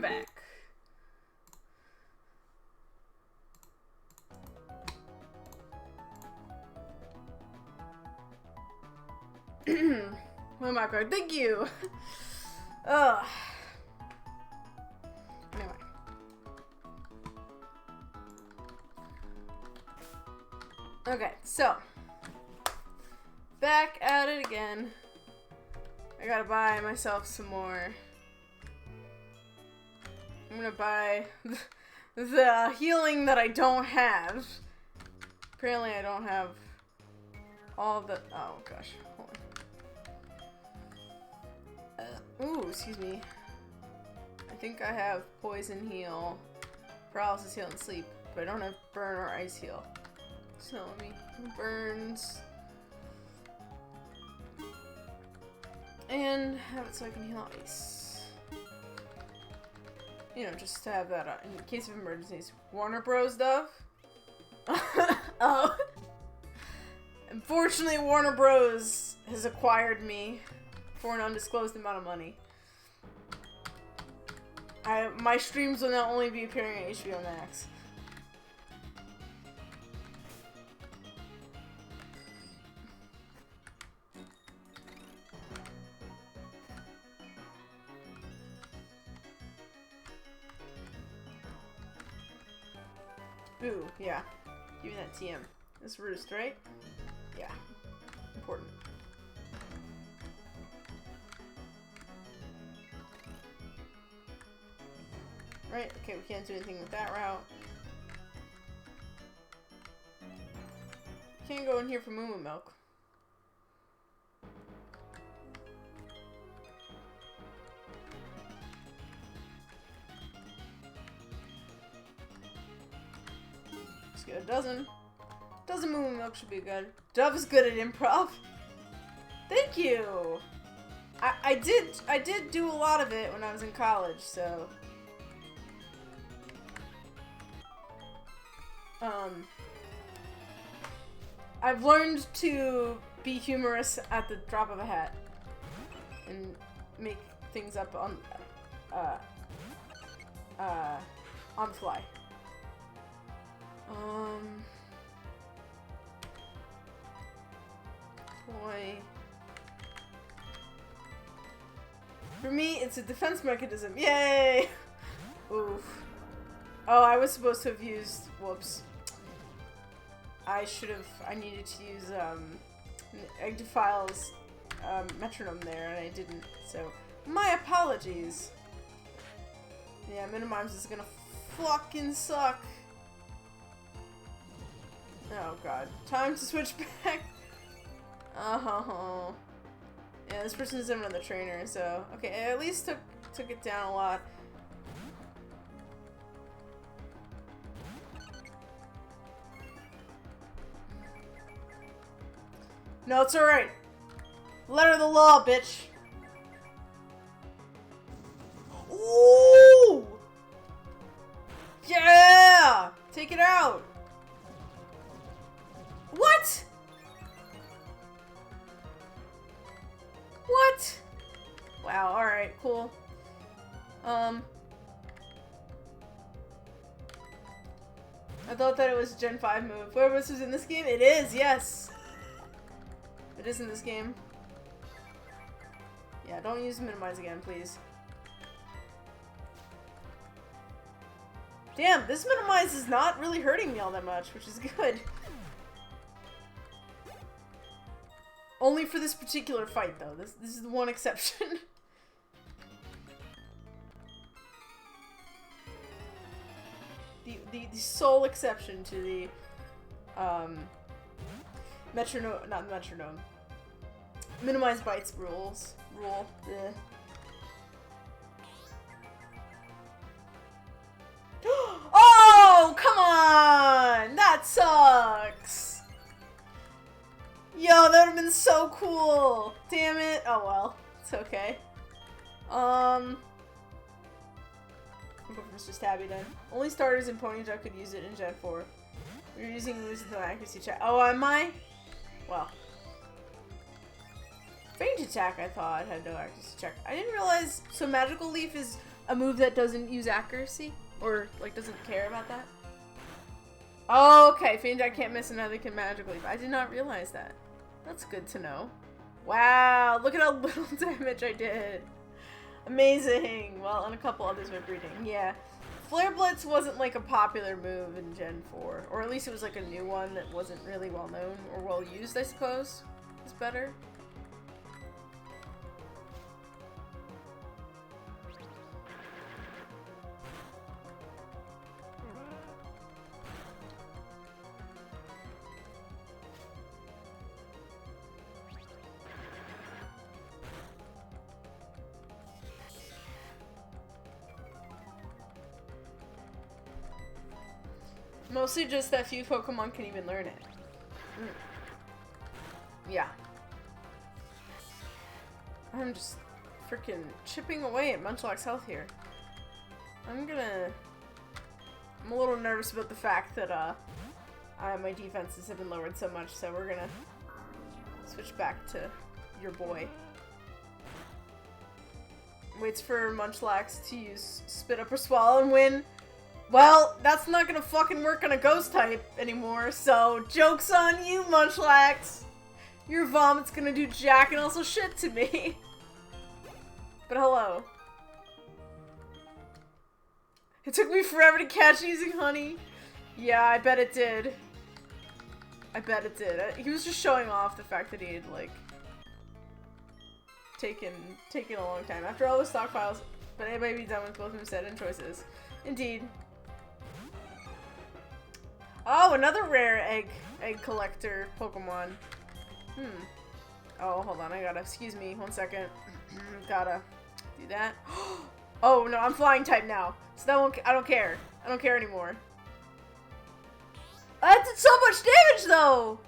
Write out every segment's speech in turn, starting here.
back. Oh my god, thank you! Ugh. Anyway. Okay, so. Back at it again. I gotta buy myself some more. I'm gonna buy the healing that I don't have. Apparently I don't have all the... Oh gosh, hold on. Ooh, excuse me. I think I have poison heal, paralysis heal, and sleep, but I don't have burn or ice heal. So let me burns. And have it so I can heal ice. You know, just to have that in case of emergencies. Warner Bros. Dove? Oh. Unfortunately, Warner Bros. Has acquired me for an undisclosed amount of money. My streams will now only be appearing on HBO Max. Ooh, yeah. Give me that TM. This roost, right? Yeah. Important. Right, okay, we can't do anything with that route. Can't go in here for Moo Milk. Let's get a dozen. Dozen Moo Milk should be good. Dove is good at improv. Thank you! I did do a lot of it when I was in college, so... I've learned to be humorous at the drop of a hat and make things up on the fly. Boy. For me, it's a defense mechanism. Yay! Oof. Oh, I was supposed to have used... Whoops. I needed to use, Egg-Defile's, metronome there, and I didn't, so... My apologies! Yeah, Minimimes is gonna fucking suck. Oh god. Time to switch back! Oh. Yeah, this person is another trainer, so... Okay, I at least took it down a lot. No, it's alright. Letter of the law, bitch. Ooh! Yeah! Take it out. What? What? Wow, alright, cool. I thought that it was a Gen 5 move. Whoever this was in this game? It is, yes! It is in this game. Yeah, don't use Minimize again, please. Damn, this Minimize is not really hurting me all that much, which is good. Only for this particular fight, though. This is the one exception. the sole exception to the metronome, not metronome. Minimize bites rule. Ugh. Oh, come on! That sucks! Yo, that would have been so cool! Damn it. Oh well. It's okay. I'll go for Mr. Stabby then. Only starters in Ponyta could use it in Gen 4. You're using moves with no accuracy check. Oh, am I? Well. Range attack, I thought, had no accuracy check. I didn't realize... So Magical Leaf is A move that doesn't use accuracy? Or, like, doesn't care about that? Oh, okay. Fiendjack can't miss and neither can Magic Leap. I did not realize that. That's good to know. Wow, look at how little damage I did. Amazing. Well, and a couple others were breeding. Yeah. Flare Blitz wasn't like a popular move in Gen 4. Or at least it was like a new one that wasn't really well known or well used, I suppose. Is better. Mostly just that few Pokemon can even learn it. Yeah. I'm just freaking chipping away at Munchlax's health here. I'm a little nervous about the fact that, my defenses have been lowered so much, so we're gonna switch back to your boy. Waits for Munchlax to use Spit Up or Swallow and win. Well, that's not gonna fucking work on a ghost type anymore, so joke's on you, Munchlax! Your vomit's gonna do jack and also shit to me. But hello. It took me forever to catch using honey. Yeah, I bet it did. I bet it did. He was just showing off the fact that he had, like, taken a long time. After all the stockpiles, but anybody be done with both of and choices. Indeed. Oh, another rare egg collector Pokemon. Oh, hold on, excuse me, 1 second. Gotta do that. Oh no, I'm flying type now. So that won't, I don't care. I don't care anymore. That did so much damage though!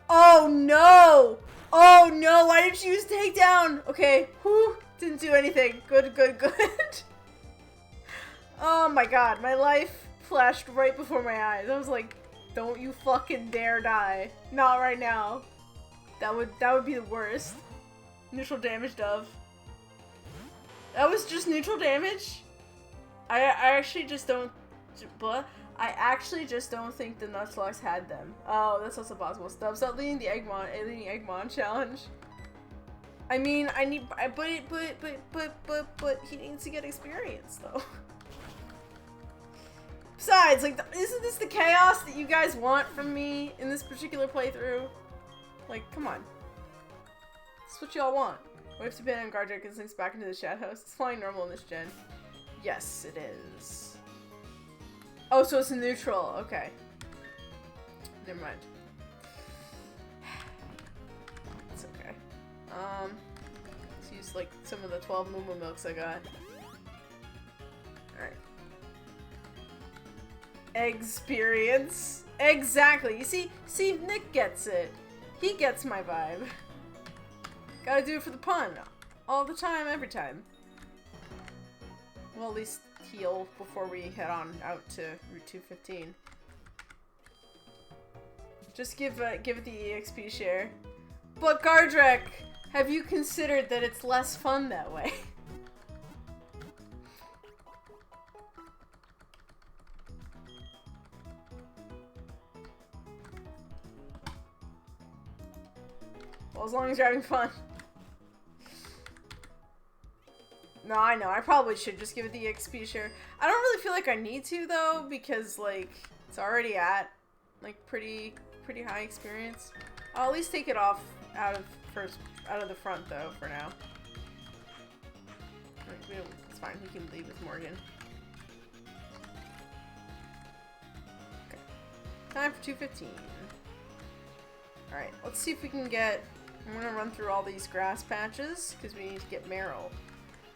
Oh no! Oh no, why did you use takedown? Okay, whew, didn't do anything. Good, good, good. Oh my god, my life flashed right before my eyes. I was like, don't you fucking dare die. Not right now. That would be the worst. Neutral damage, Dove. That was just neutral damage? I actually just don't... I actually just don't think the Nuzlocke had them. Oh, that's also possible. Dove, stop leading the Eggmon challenge. I mean, I need... But he needs to get experience, though. Besides, like, isn't this the chaos that you guys want from me in this particular playthrough? Like, come on. That's what y'all want. Waves to pin and Guardrek and sinks back into the shadows. It's flying normal in this gen. Yes, it is. Oh, so it's a neutral. Okay. Never mind. It's okay. Let's use, like, some of the 12 Moo Milks I got. Alright. Experience. Exactly. You see, Nick gets it. He gets my vibe. Gotta do it for the pun. All the time, every time. Well, at least heal before we head on out to Route 215. Just give it the EXP share. But Guardrek, have you considered that it's less fun that way? Well, as long as you're having fun. No, I know. I probably should just give it the XP share. I don't really feel like I need to, though, because, like, it's already at, like, pretty high experience. I'll at least take it off out of the front, though, for now. It's fine. He can leave with Morgan. Okay. Time for 215. Alright, let's see if we can get... I'm gonna run through all these grass patches, because we need to get Meryl.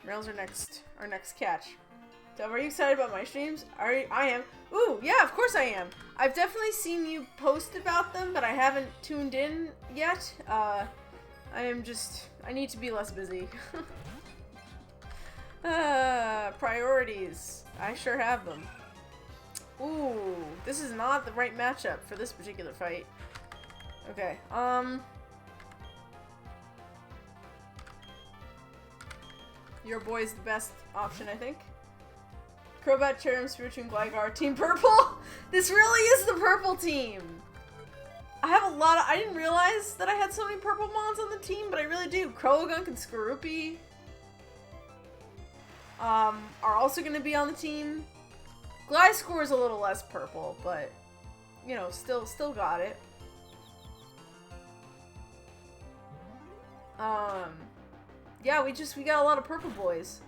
Meryl's our next catch. Dove, are you excited about my streams? I am. Ooh, yeah, of course I am. I've definitely seen you post about them, but I haven't tuned in yet. I need to be less busy. Priorities. I sure have them. Ooh, this is not the right matchup for this particular fight. Okay, Your boy's the best option, I think. Crobat, Cherrim, Spiritomb, Gligar, Team Purple! This really is the purple team! I have a lot of- I didn't realize that I had so many purple mons on the team, but I really do. Croagunk and Skorupi are also going to be on the team. Gliscor is a little less purple, but, you know, still got it. Yeah, we got a lot of purple boys.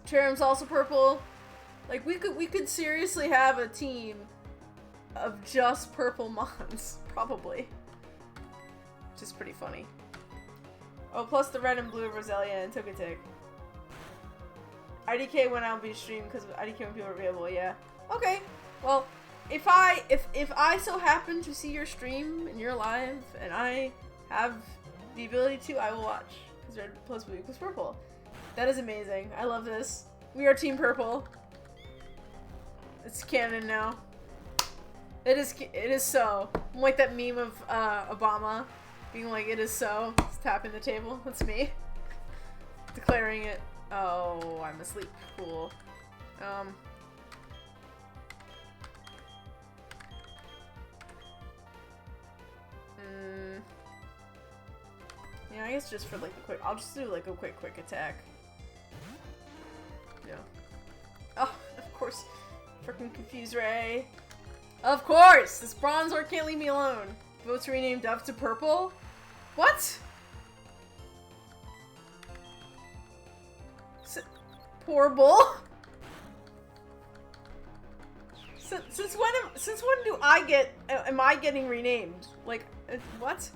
Cherrim's also purple. Like, we could seriously have a team of just purple mons, probably. Which is pretty funny. Oh, plus the red and blue of Roselia and Togetic. IDK when I'll be streamed because IDK when people are available, yeah. Okay, well, if I so happen to see your stream and you're live and I have the ability to, I will watch. Because red plus blue equals purple. That is amazing. I love this. We are Team Purple. It's canon now. It is so. I'm like that meme of Obama being like, it is so. Just tapping the table. That's me. Declaring it. Oh, I'm asleep. Cool. Yeah, I guess just for like a quick, I'll just do like a quick attack. Yeah. Oh, of course. Freaking Confuse Ray. Of course! This Bronzor can't leave me alone. Vote to rename Dove to purple? What? Poor bull? Since when do I get, am I getting renamed? Like, what?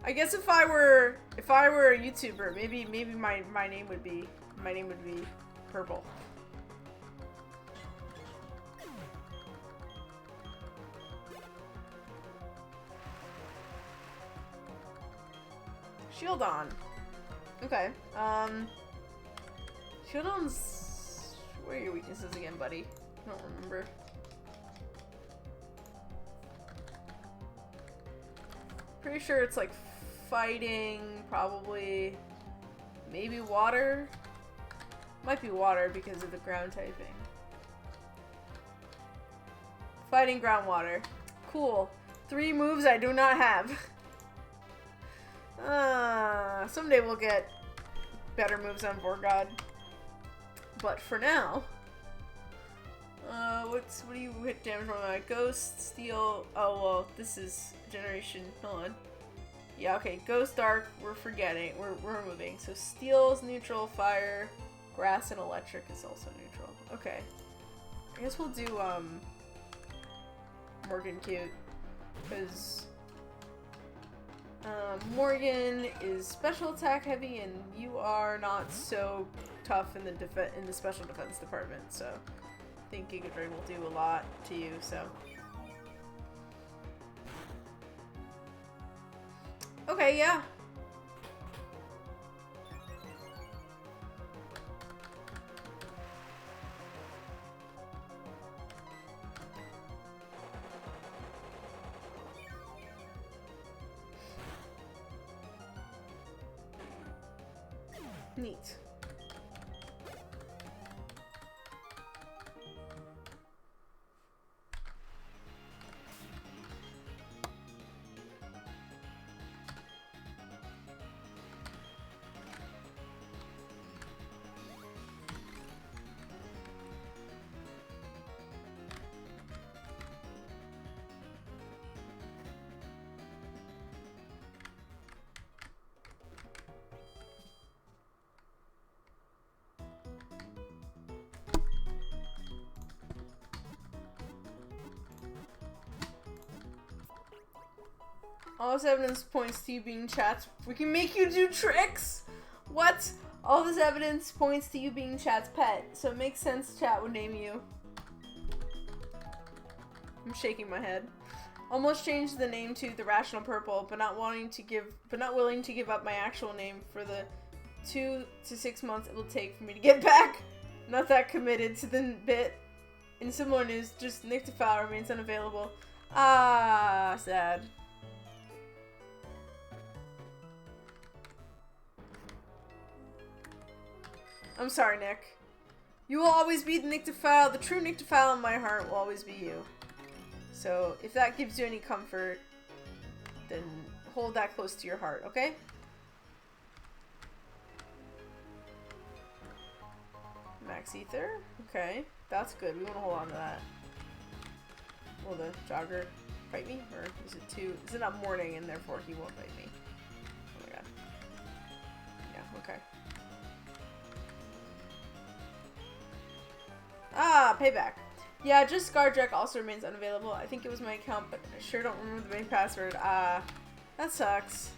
I guess if I were a YouTuber, maybe my name would be purple. Shieldon. Okay. Shieldon's... Where are your weaknesses again, buddy? I don't remember. Pretty sure it's like fighting, probably. Maybe water? Might be water because of the ground typing. Fighting, ground, water. Cool. 3 moves I do not have. Someday we'll get better moves on Vorgod. But for now, what do you hit damage from? Ghost, Steel. Oh well, this is generation. Hold on. Yeah, okay. Ghost, Dark. We're forgetting. We're removing. So Steel is neutral. Fire, Grass, and Electric is also neutral. Okay. I guess we'll do Morgan Cute, because Morgan is special attack heavy, and you are not so tough in the special defense department. So I think Giga Drain will do a lot to you. So okay, yeah. Neat. All this evidence points to you being Chat's... We can make you do tricks! What? All this evidence points to you being Chat's pet, so it makes sense Chat would name you. I'm shaking my head. Almost changed the name to The Rational Purple, but not willing to give up my actual name for the 2 to 6 months it will take for me to get back. Not that committed to the bit. In similar news, just Nick Tefal remains unavailable. Ah, sad. I'm sorry, Nick. You will always be the Nyctophile. The true Nyctophile in my heart will always be you. So, if that gives you any comfort, then hold that close to your heart, okay? Max Ether? Okay. That's good. We want to hold on to that. Will the jogger fight me? Or is it too... Is it not morning and therefore he won't fight me? Oh my god. Yeah, okay. Ah, payback. Yeah, just Gardrek also remains unavailable. I think it was my account, but I sure don't remember the main password. Ah, that sucks.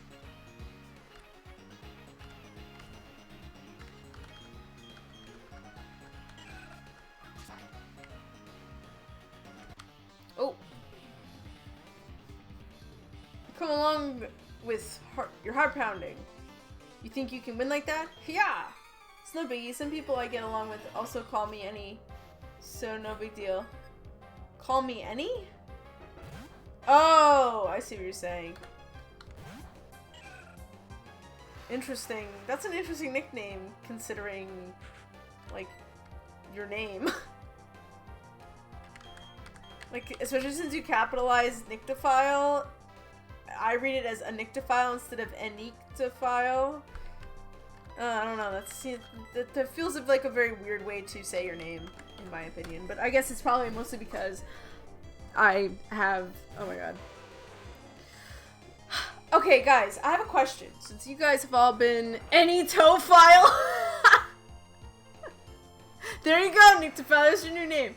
Oh. Come along with your heart pounding. You think you can win like that? Yeah! It's no biggie. Some people I get along with also call me any. So no big deal. Call me any? Oh, I see what you're saying. Interesting. That's an interesting nickname considering, like, your name. Like, especially since you capitalize Nyctophile, I read it as a Nyctophile instead of a Nyctophile. I don't know. That feels like a very weird way to say your name, in my opinion. But I guess it's probably mostly because I have... Oh my god. Okay, guys, I have a question. Since you guys have all been Anytophile... There you go, Nyctophile. There's your new name.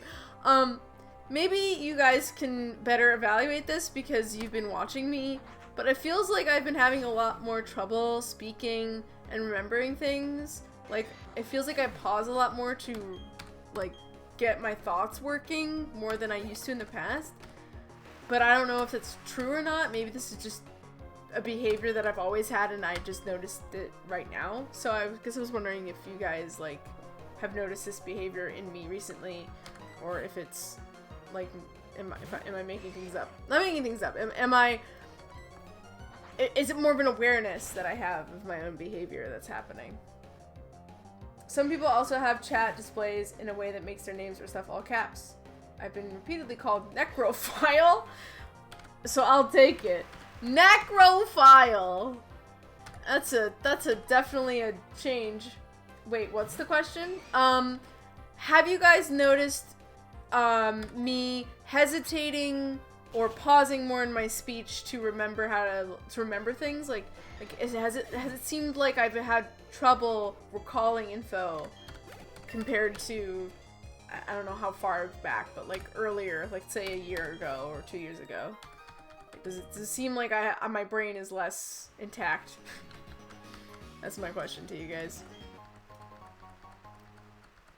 Maybe you guys can better evaluate this because you've been watching me, but it feels like I've been having a lot more trouble speaking and remembering things. Like, it feels like I pause a lot more to, like, get my thoughts working more than I used to in the past. But I don't know if it's true or not. Maybe this is just a behavior that I've always had and I just noticed it right now. So I guess I was wondering if you guys, like, have noticed this behavior in me recently, or if it's... Like, am I making things up? Not making things up. Is it more of an awareness that I have of my own behavior that's happening? Some people also have chat displays in a way that makes their names or stuff all caps. I've been repeatedly called Necrophile, so I'll take it. Necrophile! That's definitely a change. Wait, what's the question? Have you guys noticed me hesitating or pausing more in my speech to remember how to remember things? Like has it seemed like I've had trouble recalling info compared to, I don't know how far back, but like earlier, like say a year ago or 2 years ago? Does it seem like my brain is less intact? That's my question to you guys.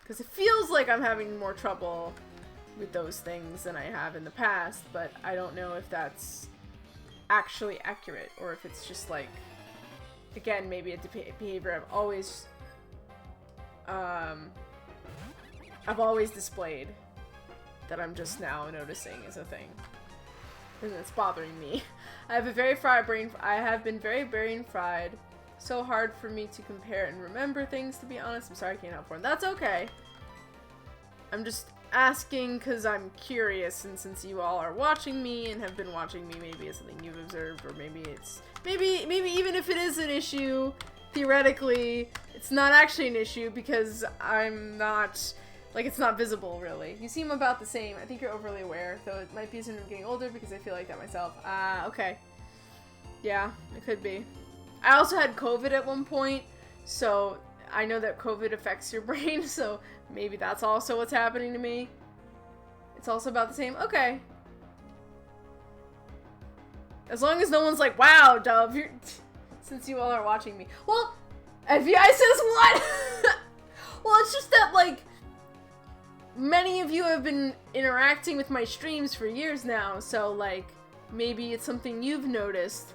Because it feels like I'm having more trouble with those things than I have in the past, but I don't know if that's actually accurate or if it's just like, again, maybe a behavior I've always displayed that I'm just now noticing is a thing. And it's bothering me. I have been very brain fried. So hard for me to compare and remember things, to be honest. I'm sorry I can't help for it. That's okay. I'm just asking because I'm curious, and since you all are watching me and have been watching me, maybe it's something you've observed, or maybe it's maybe even if it is an issue, theoretically it's not actually an issue because I'm not, like, it's not visible really. You seem about the same. I think you're overly aware, though it might be as I'm getting older because I feel like that myself. Okay. Yeah, it could be. I also had COVID at one point, so I know that COVID affects your brain, so maybe that's also what's happening to me. It's also about the same. Okay. As long as no one's like, wow, Dove, since you all are watching me. Well, FBI says what? Well, it's just that, like, many of you have been interacting with my streams for years now, so, like, maybe it's something you've noticed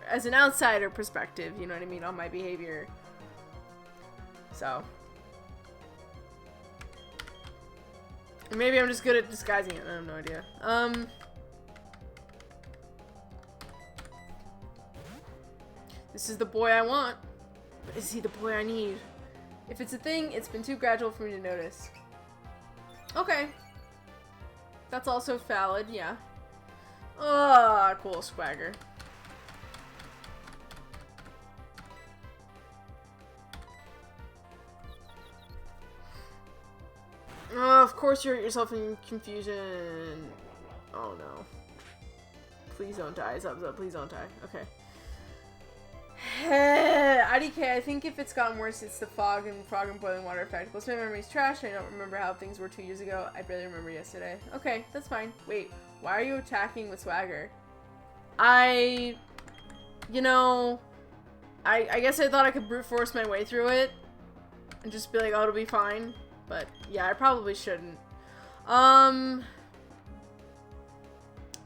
as an outsider perspective, you know what I mean, on my behavior. So. Or maybe I'm just good at disguising it, I have no idea. This is the boy I want. But is he the boy I need? If it's a thing, it's been too gradual for me to notice. Okay. That's also valid, yeah. Ah, cool swagger. Oh, of course you hurt yourself in confusion. Oh no. Please don't die. Zub, please don't die. Okay. IDK, I think if it's gotten worse, it's the frog and boiling water effect. Most of my memory's trash. I don't remember how things were 2 years ago. I barely remember yesterday. Okay, that's fine. Wait, why are you attacking with swagger? You know, I guess I thought I could brute force my way through it and just be like, oh, it'll be fine. But yeah, I probably shouldn't.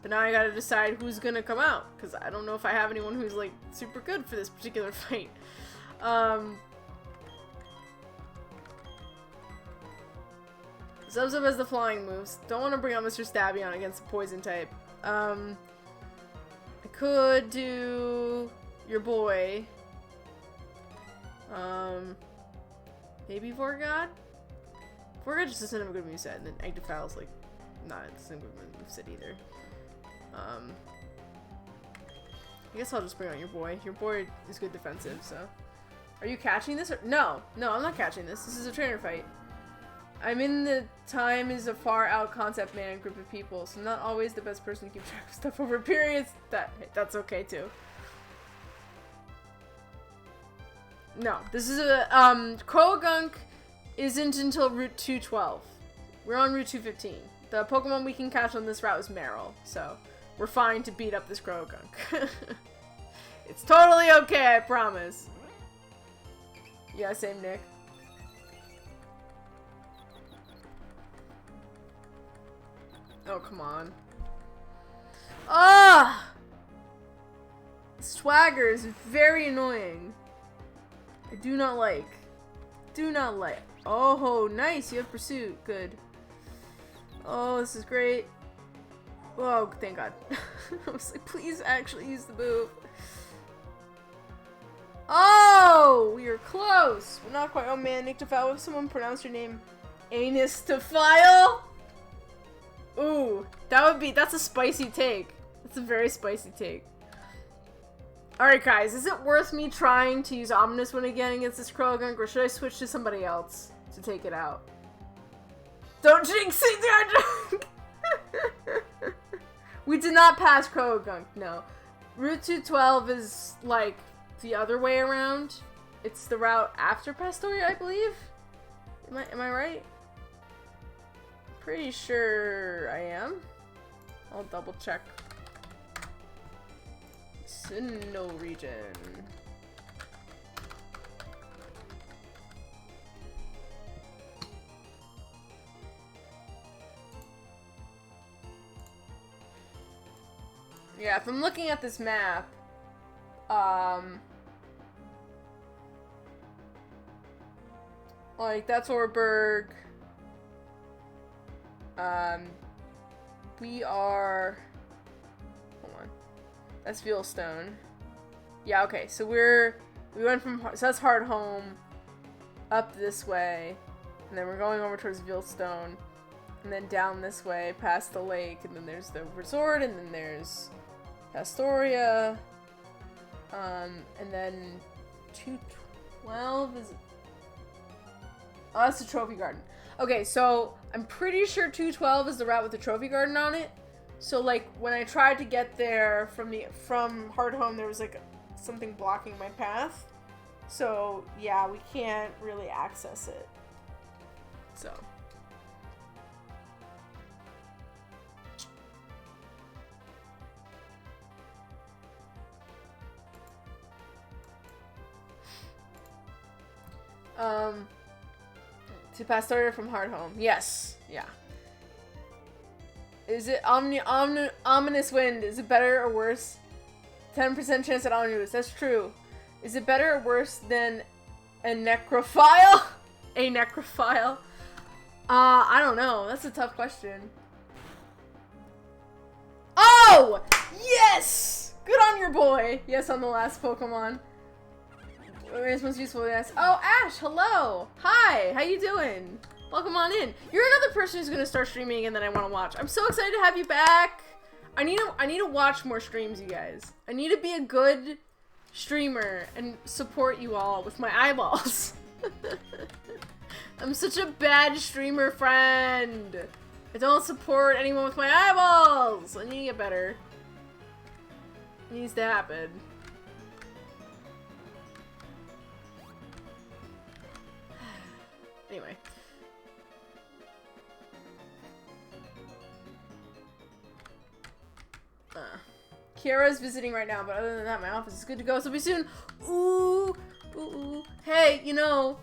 But now I gotta decide who's gonna come out, because I don't know if I have anyone who's like super good for this particular fight. Zub has the flying moves. Don't want to bring out Mr. Stabby on against the poison type. I could do your boy. Maybe Vorgod? Vorgod just doesn't have a good moveset, and then Agdephile's like not the same good moveset either. I guess I'll just bring out your boy. Your boy is good defensive, so. Are you catching this? Or no, I'm not catching this. This is a trainer fight. I'm in the time is a far out concept man group of people, so I'm not always the best person to keep track of stuff over periods. That's okay too. No, this is a Croagunk isn't until Route 212. We're on Route 215. The Pokemon we can catch on this route is Marill, so we're fine to beat up this Croagunk. It's totally okay, I promise. Yeah, same Nick. Oh, come on. Ah! Swagger is very annoying. I do not like. Do not like. Oh, nice. You have Pursuit. Good. Oh, this is great. Oh, thank God. I was like, please actually use the move. Oh, we are close. We're not quite. Oh man, Nick Defile, if someone pronounce your name Anus Defile? Ooh, that's a spicy take. That's a very spicy take. Alright guys, is it worth me trying to use Ominous Wind again against this Croagunk, or should I switch to somebody else to take it out? Don't jinx it, Croagunk! We did not pass Croagunk, no. Route 212 is, like, the other way around. It's the route after Pastoria, I believe? Am I right? Pretty sure I am. I'll double check. Sinnoh region. Yeah, if I'm looking at this map, like, that's Orberg. We are... Hold on. That's Veilstone. Yeah, okay, so we went from... So that's Hardhome, up this way, and then we're going over towards Veilstone, and then down this way, past the lake, and then there's the resort, and then there's Pastoria, and then 212 is... Oh, that's the Trophy Garden. Okay, so I'm pretty sure 212 is the route with the Trophy Garden on it. So, like, when I tried to get there from Hardhome, there was, like, something blocking my path. So, yeah, we can't really access it. So... to Pastoria from Hardhome. Yes. Yeah. Is it Ominous Wind? Is it better or worse? 10% chance at Omnibus. That's true. Is it better or worse than a Necrophile? A Necrophile? I don't know. That's a tough question. Oh! Yes! Good on your boy. Yes, on the last Pokemon. It's most useful, yes. Oh, Ash, hello! Hi, how you doing? Welcome on in. You're another person who's gonna start streaming and then I want to watch. I'm so excited to have you back. I need to watch more streams, you guys. I need to be a good streamer and support you all with my eyeballs. I'm such a bad streamer friend. I don't support anyone with my eyeballs. I need to get better. It needs to happen. Anyway. Kiara's visiting right now, but other than that, my office is good to go, so be soon. Ooh, ooh, ooh. Hey, you know,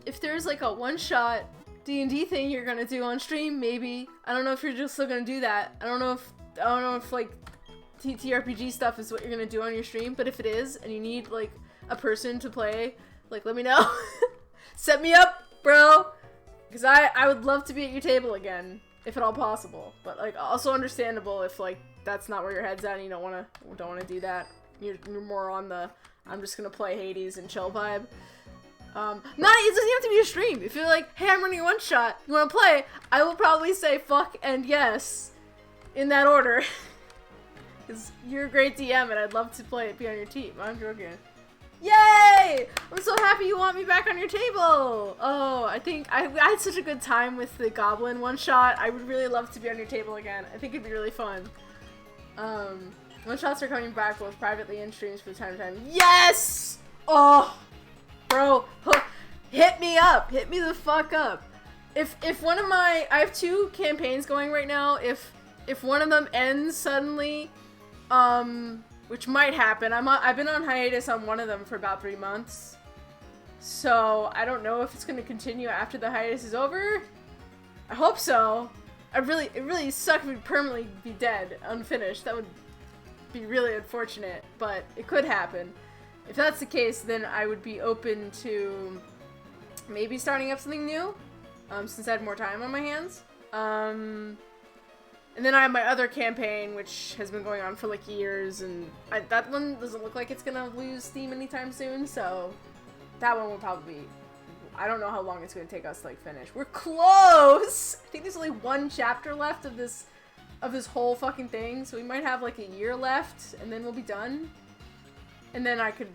if there's like a one-shot D&D thing you're gonna do on stream, maybe. I don't know if you're just still gonna do that. I don't know if like TTRPG stuff is what you're gonna do on your stream, but if it is, and you need like a person to play, like let me know. Set me up, bro. Because I would love to be at your table again, if at all possible. But like also understandable if like that's not where your head's at and you don't wanna do that. You're more on the I'm just gonna play Hades and chill vibe. It doesn't have to be a stream. If you're like, hey, I'm running a one shot, you wanna play? I will probably say fuck and yes in that order. Because you're a great DM and I'd love to be on your team. I'm joking. Yay! I'm so happy you want me back on your table! Oh, I think I had such a good time with the Goblin one-shot. I would really love to be on your table again. I think it'd be really fun. One-shots are coming back both privately and streams from time to time. Yes! Oh! Bro, hit me up! Hit me the fuck up! If one of my... I have 2 campaigns going right now. If one of them ends suddenly, which might happen. I've been on hiatus on one of them for about 3 months. So, I don't know if it's going to continue after the hiatus is over. I hope so. It really suck if we'd permanently be dead, unfinished. That would be really unfortunate, but it could happen. If that's the case, then I would be open to maybe starting up something new, since I had more time on my hands. And then I have my other campaign, which has been going on for like years, and that one doesn't look like it's gonna lose steam anytime soon, so that one will probably be... I don't know how long it's gonna take us to like finish. We're close! I think there's only 1 chapter left of this whole fucking thing, so we might have like a year left, and then we'll be done. And then I could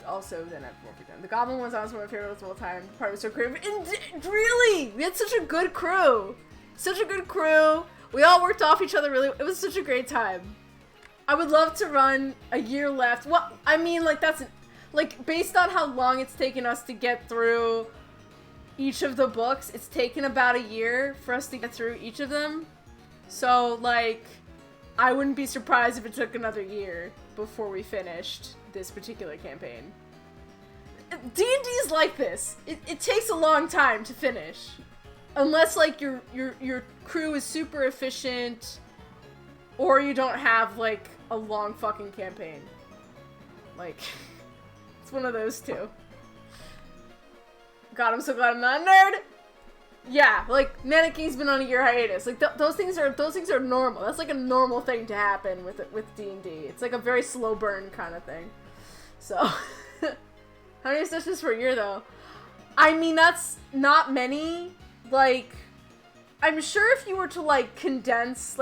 also then I won't be done. The Goblin one's honestly one of my favorites of all time. The part was so creative. And really! We had such a good crew! Such a good crew! We all worked off each other really. It was such a great time. I would love to run a year left. Well, I mean, like, that's... Like, based on how long it's taken us to get through each of the books, it's taken about a year for us to get through each of them. So, like, I wouldn't be surprised if it took another year before we finished this particular campaign. D&D is like this. It takes a long time to finish. Unless, like, your crew is super efficient, or you don't have, like, a long fucking campaign. Like, it's one of those two. God, I'm so glad I'm not a nerd! Yeah, like, Manaking's been on a year hiatus. Like, those things are normal. That's, like, a normal thing to happen with D&D. It's, like, a very slow burn kind of thing. So, how many sessions per year, though? I mean, that's not many. Like, I'm sure if you were to, like, condense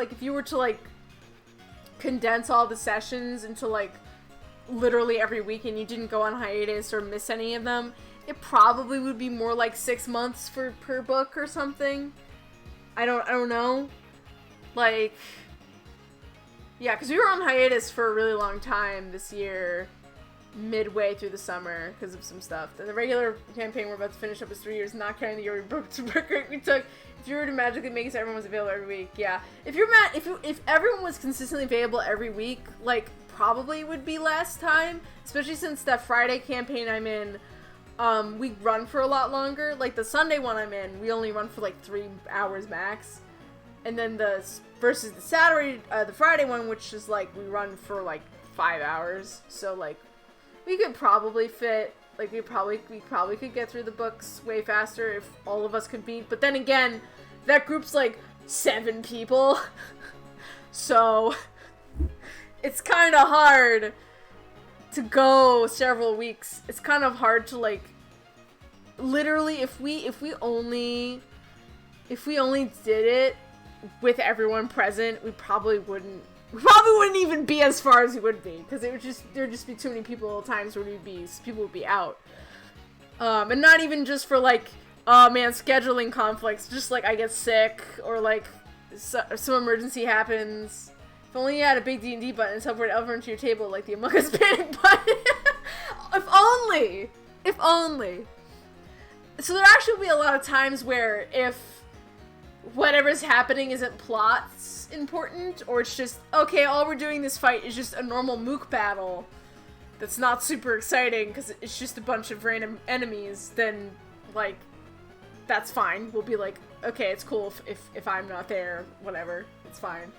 all the sessions into, like, literally every week and you didn't go on hiatus or miss any of them, it probably would be more like 6 months per book or something. I don't know. Like, yeah, because we were on hiatus for a really long time this year, midway through the summer, because of some stuff. And the regular campaign we're about to finish up is 3 years, not counting the year we took. If you were to magically make it so everyone was available every week, yeah. If everyone was consistently available every week, like, probably would be less time, especially since that Friday campaign I'm in, we run for a lot longer. Like, the Sunday one I'm in, we only run for, like, 3 hours max. And then versus the Friday one, which is, like, we run for, like, 5 hours. So, like, we could probably fit, like, we probably could get through the books way faster if all of us could beat. But then again, that group's, like, 7 people. So, it's kind of hard to go several weeks, it's kind of hard to like, literally, if we only did it with everyone present, we probably wouldn't even be as far as we would be, because there'd just be too many people at times where people would be out. And not even just for like, oh man, scheduling conflicts, just like I get sick, or like some emergency happens. If only you had a big D&D button and teleport over into your table like the Among Us panic button. If only! If only. So there actually will be a lot of times where if whatever's happening isn't plots important, or it's just, okay, all we're doing this fight is just a normal mook battle that's not super exciting because it's just a bunch of random enemies, then, like, that's fine. We'll be like, okay, it's cool if I'm not there, whatever, it's fine.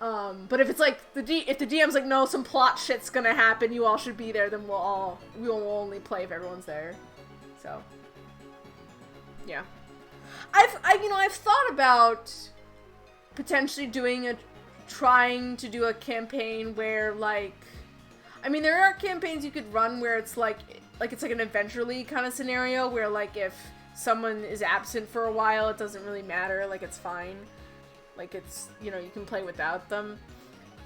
But if it's like, if the DM's like, no, some plot shit's gonna happen, you all should be there, then we will only play if everyone's there. So, yeah. I've thought about potentially trying to do a campaign where, like, I mean, there are campaigns you could run where it's like it's like an Adventure League kind of scenario where, like, if someone is absent for a while, it doesn't really matter, like, it's fine. Like, it's, you know, you can play without them.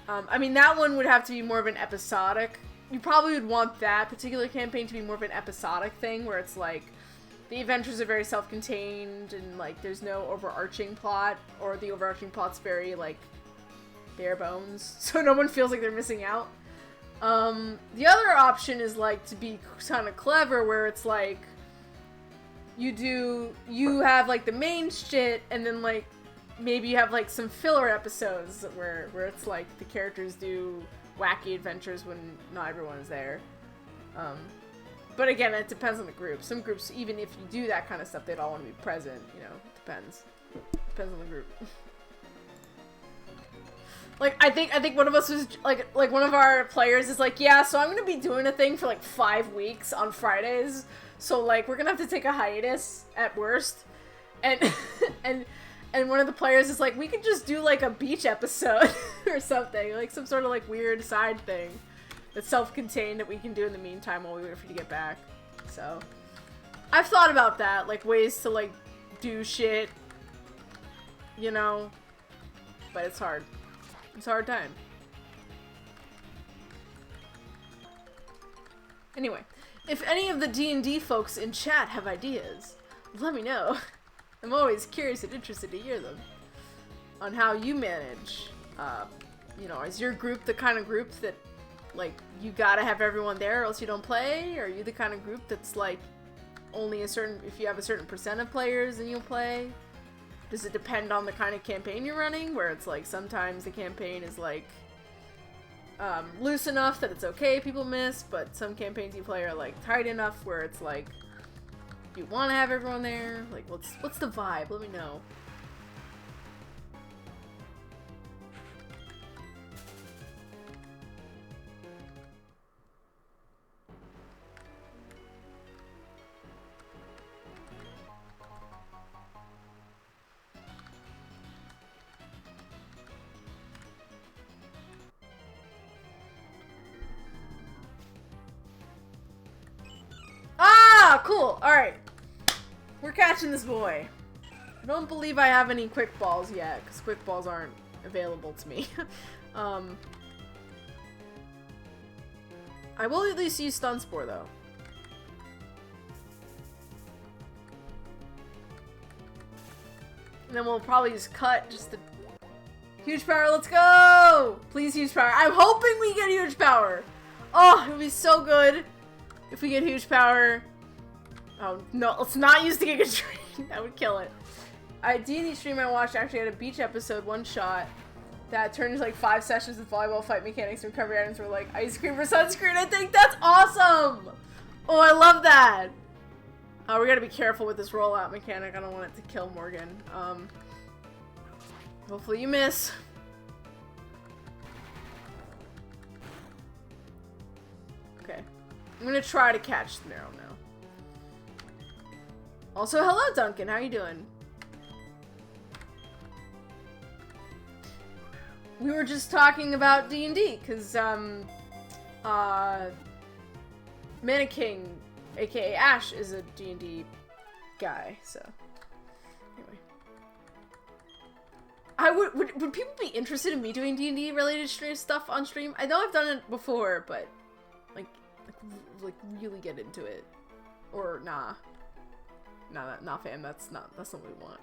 I mean, that one would have to be more of an episodic. You probably would want that particular campaign to be more of an episodic thing where it's like, the adventures are very self-contained and, like, there's no overarching plot, or the overarching plot's very, like, bare bones, so no one feels like they're missing out. The other option is, like, to be kind of clever, where it's, like, you have, like, the main shit, and then, like, maybe you have, like, some filler episodes where it's, like, the characters do wacky adventures when not everyone is there. But again, it depends on the group. Some groups, even if you do that kind of stuff, they'd all want to be present, you know, it depends. Depends on the group. Like, I think one of us was, like one of our players is like, yeah, so I'm gonna be doing a thing for, like, 5 weeks on Fridays, so, like, we're gonna have to take a hiatus, at worst. And, and one of the players is like, we could just do, like, a beach episode, or something, like, some sort of, like, weird side thing that's self-contained that we can do in the meantime while we wait for you to get back. So, I've thought about that, like, ways to, like, do shit, you know, but it's hard. It's a hard time. Anyway, if any of the D&D folks in chat have ideas, let me know. I'm always curious and interested to hear them. On how you manage, you know, is your group the kind of group that, like, you gotta have everyone there or else you don't play? Or are you the kind of group that's, like, only if you have a certain percent of players then you'll play? Does it depend on the kind of campaign you're running, where it's like sometimes the campaign is like loose enough that it's okay people miss, but some campaigns you play are like tight enough where it's like you want to have everyone there? Like, what's the vibe? Let me know. Ah, cool. Alright. We're catching this boy. I don't believe I have any quick balls yet, because quick balls aren't available to me. I will at least use Stun Spore, though. And then we'll probably just cut just the... Huge power, let's go! Please, huge power. I'm hoping we get huge power. Oh, it would be so good if we get huge power. Oh, no, let's not use the Giga Drain. That would kill it. D&D stream I watched actually had a beach episode one-shot that turned into like 5 sessions of volleyball fight mechanics and recovery items were like ice cream for sunscreen. I think that's awesome! Oh, I love that! Oh, we gotta be careful with this rollout mechanic. I don't want it to kill Morgan. Hopefully you miss. Okay. I'm gonna try to catch the arrow now. Also, hello Duncan, how you doing? We were just talking about D&D, because, Mana King, aka Ash, is a D&D guy, so anyway. Would people be interested in me doing D&D related stuff on stream? I know I've done it before, but like really get into it. Or nah, fam. That's not what we want.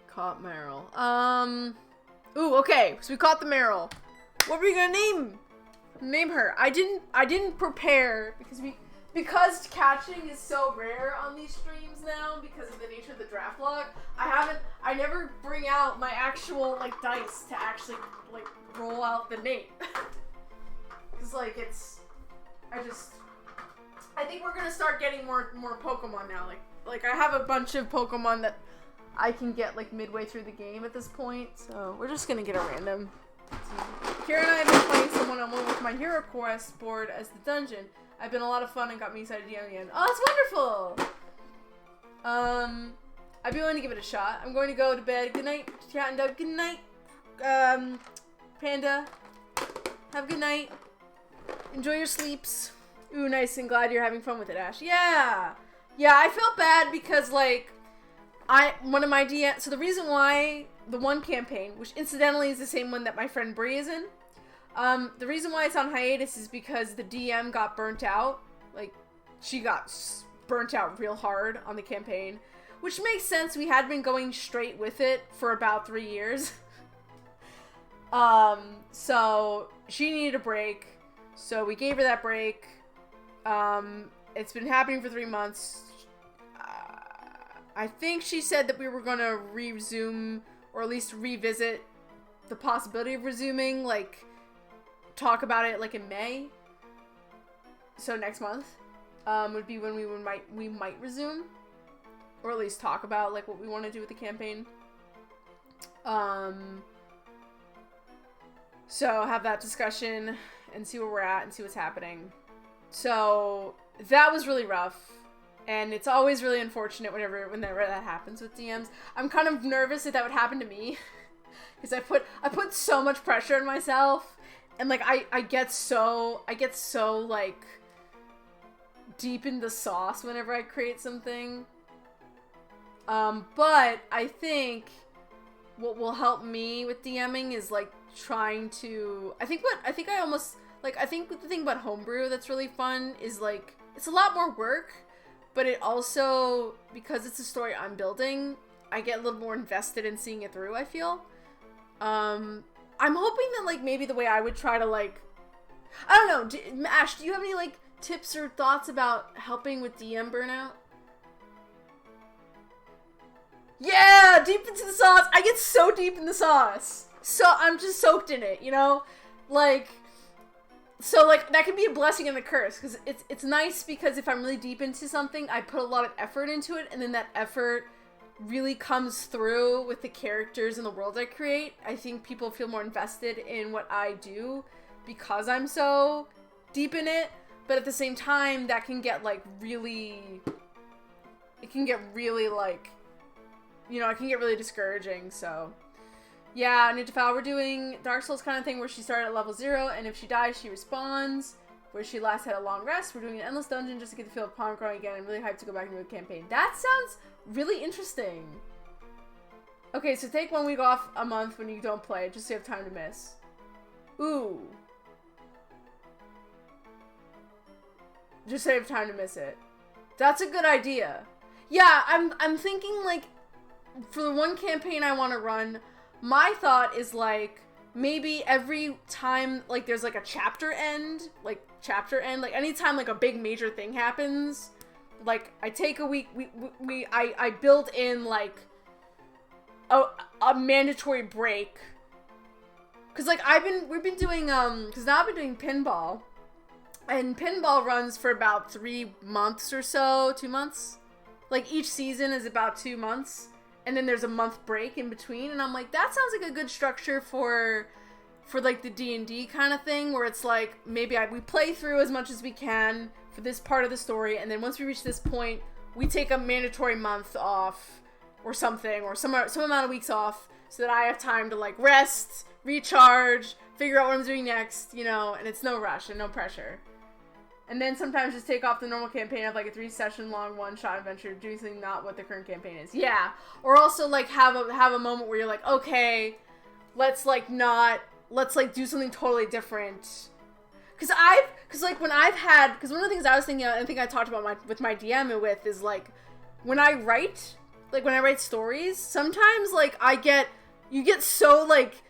Caught Meryl. Ooh, okay. So we caught the Meryl. What were we gonna name her? I didn't prepare because catching is so rare on these streams now because of the nature of the draft log. I never bring out my actual like dice to actually like roll out the name. Cause like I think we're gonna start getting more Pokemon now. Like I have a bunch of Pokemon that I can get like midway through the game at this point, so we're just gonna get a random. Kira and I have been playing someone on one with my Hero Quest board as the dungeon. I've been a lot of fun and got me excited to again. Oh, that's wonderful! I'd be willing to give it a shot. I'm going to go to bed. Good night, Chat and Doug. Good night, Panda. Have a good night. Enjoy your sleeps. Ooh, nice and glad you're having fun with it, Ash. Yeah! Yeah, I felt bad because, like, one of my DM... So the reason why the one campaign, which incidentally is the same one that my friend Bree is in, the reason why it's on hiatus is because the DM got burnt out. Like, she got burnt out real hard on the campaign, which makes sense. We had been going straight with it for about 3 years. So she needed a break, so we gave her that break. It's been happening for 3 months. I think she said that we were gonna resume, or at least revisit the possibility of resuming, like, talk about it, like, in May. So next month, would be when we might resume, or at least talk about, like, what we want to do with the campaign. So have that discussion and see where we're at and see what's happening. So that was really rough, and it's always really unfortunate whenever that happens with DMs. I'm kind of nervous that would happen to me because I put so much pressure on myself, and like I get so like deep in the sauce whenever I create something. But I think what will help me with DMing is like trying to. I think the thing about homebrew that's really fun is like it's a lot more work, but it also, because it's a story I'm building, I get a little more invested in seeing it through, I feel. I'm hoping that like maybe the way I would try to like, I don't know, Ash, do you have any like tips or thoughts about helping with DM burnout? Yeah, deep into the sauce. I get so deep in the sauce. So I'm just soaked in it, you know? Like, so like that can be a blessing and a curse, because it's nice because if I'm really deep into something, I put a lot of effort into it, and then that effort really comes through with the characters and the world I create. I think people feel more invested in what I do because I'm so deep in it, but at the same time, that can get like really, it can get really like, you know, it can get really discouraging. So yeah, Ninja Fowl, we're doing Dark Souls kind of thing where she started at level 0, and if she dies, she respawns. Where she last had a long rest, we're doing an endless dungeon just to get the feel of Palm growing again. I'm really hyped to go back into a campaign. That sounds really interesting. Okay, so take 1 week off a month when you don't play, just so you have time to miss. Ooh. Just so you have time to miss it. That's a good idea. Yeah, I'm thinking like, for the one campaign I want to run, my thought is like, maybe every time like there's like a chapter end, like anytime like a big major thing happens, like I take a week, I build in like a mandatory break, because like we've been doing because now I've been doing pinball, and pinball runs for about 3 months or so, 2 months, like each season is about 2 months. And then there's a month break in between, and I'm like, that sounds like a good structure for like the D&D kind of thing, where it's like, maybe we play through as much as we can for this part of the story, and then once we reach this point, we take a mandatory month off, or something, or some amount of weeks off, so that I have time to like rest, recharge, figure out what I'm doing next, you know, and it's no rush and no pressure. And then sometimes just take off the normal campaign of like a 3-session long one-shot adventure, doing something not what the current campaign is. Yeah. Or also like have a moment where you're like, okay, let's like do something totally different. Cause one of the things I was thinking of, and I think I talked about with my DM with is like, when I write stories, sometimes like you get so like,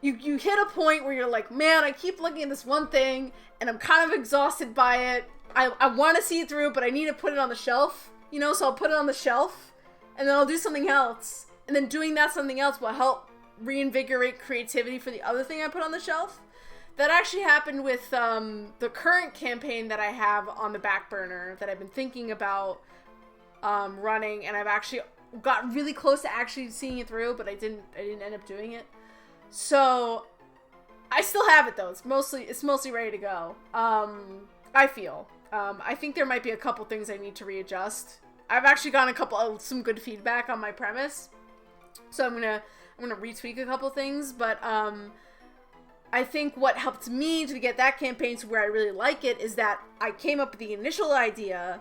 you hit a point where you're like, man, I keep looking at this one thing and I'm kind of exhausted by it. I want to see it through, but I need to put it on the shelf, so I'll put it on the shelf and then I'll do something else. And then doing that something else will help reinvigorate creativity for the other thing I put on the shelf. That actually happened with the current campaign that I have on the back burner that I've been thinking about running, and I've actually got really close to actually seeing it through, but I didn't end up doing it. So I still have it though. It's mostly ready to go. I feel. I think there might be a couple things I need to readjust. I've actually gotten some good feedback on my premise, so I'm gonna retweak a couple things. But I think what helped me to get that campaign to where I really like it is that I came up with the initial idea,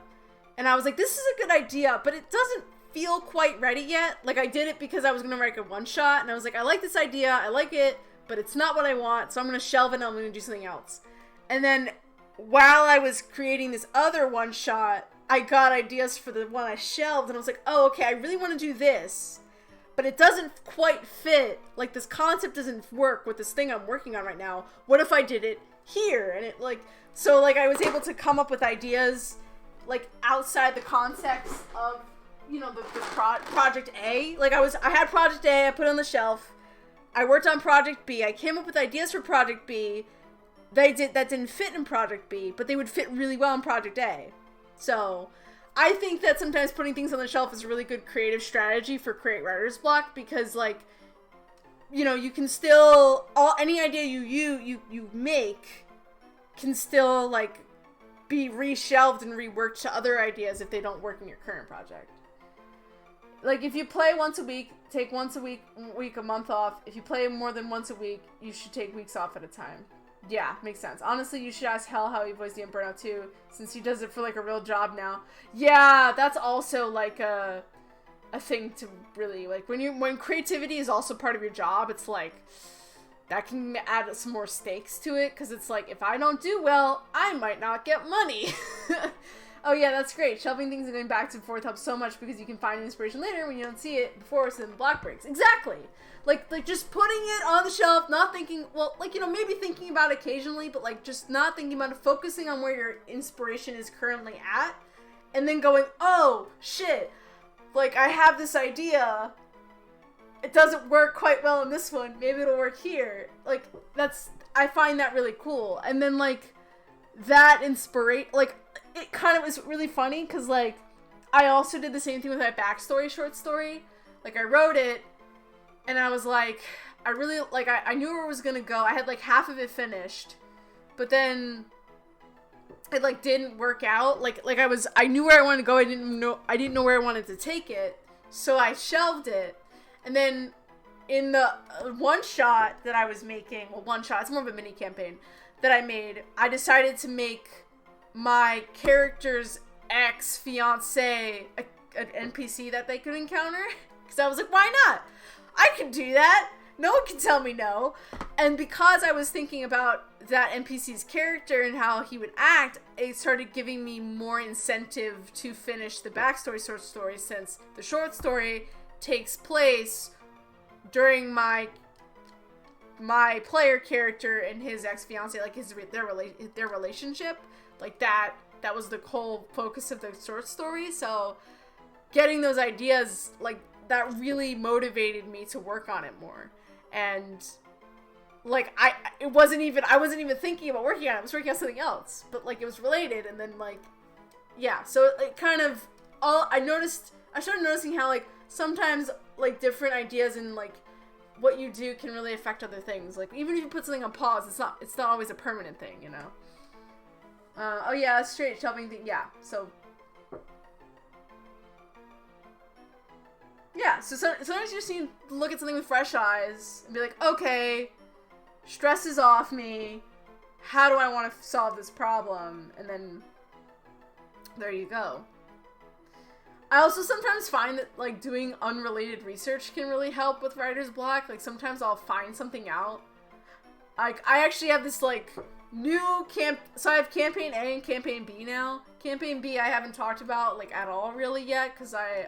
and I was like, this is a good idea, but it doesn't feel quite ready yet. Like, I did it because I was gonna write a one-shot, and I was like, I like this idea, I like it, but it's not what I want, so I'm gonna shelve it and I'm gonna do something else. And then while I was creating this other one-shot, I got ideas for the one I shelved, and I was like, oh, okay, I really want to do this, but it doesn't quite fit. Like, this concept doesn't work with this thing I'm working on right now. What if I did it here? And it, like, so, like, I was able to come up with ideas, like, outside the context of, the Project A. Like, I had Project A, I put it on the shelf, I worked on Project B, I came up with ideas for Project B, that didn't fit in Project B, but they would fit really well in Project A. So, I think that sometimes putting things on the shelf is a really good creative strategy for create writer's block, because, like, you can still, any idea you make can still, like, be reshelved and reworked to other ideas if they don't work in your current project. Like, if you play once a week, take once a week a month off. If you play more than once a week, you should take weeks off at a time. Yeah, makes sense. Honestly, you should ask Hell how he voiced the Burnout too, since he does it for, like, a real job now. Yeah, that's also, like, a thing to really, like, when creativity is also part of your job, it's, like, that can add some more stakes to it, because it's, like, if I don't do well, I might not get money. Oh yeah, that's great. Shelving things and going back and forth helps so much because you can find inspiration later when you don't see it before, so then the block breaks. Exactly. Like just putting it on the shelf, not thinking, well, like, maybe thinking about it occasionally, but, like, just not thinking about it, focusing on where your inspiration is currently at, and then going, oh, shit, like, I have this idea, it doesn't work quite well in this one, maybe it'll work here. Like, I find that really cool. And then, like, that like, it kind of was really funny, because, like, I also did the same thing with my backstory short story. Like, I wrote it, and I was like, I really, like, I knew where it was gonna go. I had, like, half of it finished, but then it, like, didn't work out. Like I knew where I wanted to go. I didn't know where I wanted to take it, so I shelved it. And then in the one shot that I was making, well, one shot, it's more of a mini campaign that I made, I decided to make my character's ex-fiance an NPC that they could encounter, because I was like, why not? I can do that. No one can tell me no. And because I was thinking about that NPC's character and how he would act, it started giving me more incentive to finish the backstory short story, since the short story takes place during my player character and his ex-fiance, like, their relationship. Like, that was the whole focus of the short story. So getting those ideas, like, that really motivated me to work on it more. And, like, I wasn't even thinking about working on it. I was working on something else, but, like, it was related. And then, like, yeah, so it kind of I started noticing how, like, sometimes, like, different ideas and, like, what you do can really affect other things. Like, even if you put something on pause, it's not always a permanent thing, oh yeah, straight shelving thing. Yeah, so yeah, so sometimes you just need to look at something with fresh eyes and be like, okay, stress is off me, how do I want to solve this problem? And then there you go. I also sometimes find that, like, doing unrelated research can really help with writer's block. Like, sometimes I'll find something out. Like, I actually have this, like, new so I have Campaign A and Campaign B now. Campaign B I haven't talked about, like, at all really yet, because I'm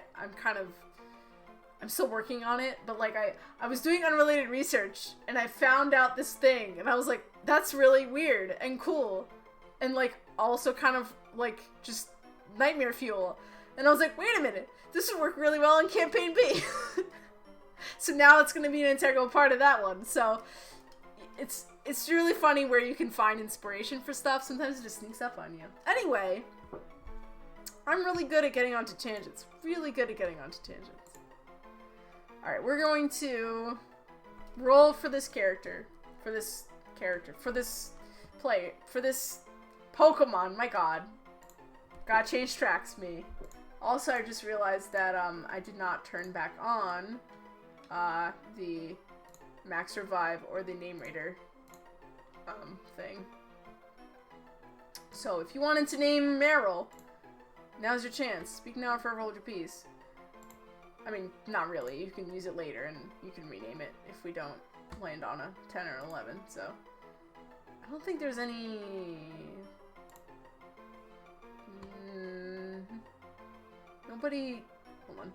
still working on it, but, like, I was doing unrelated research, and I found out this thing, and I was like, that's really weird and cool, and, like, also kind of, like, just nightmare fuel. And I was like, wait a minute, this would work really well in Campaign B. So now it's going to be an integral part of that one. So it's really funny where you can find inspiration for stuff. Sometimes it just sneaks up on you. Anyway, I'm really good at getting onto tangents. Really good at getting onto tangents. Alright, we're going to roll for this character. For this Pokemon, my god. Gotta change tracks, me. Also, I just realized that I did not turn back on the Max Revive or the Name Rater thing. So, if you wanted to name Meryl, now's your chance. Speak now or forever hold your peace. I mean, not really. You can use it later and you can rename it if we don't land on a 10 or 11, so. I don't think there's any... Nobody... Hold on.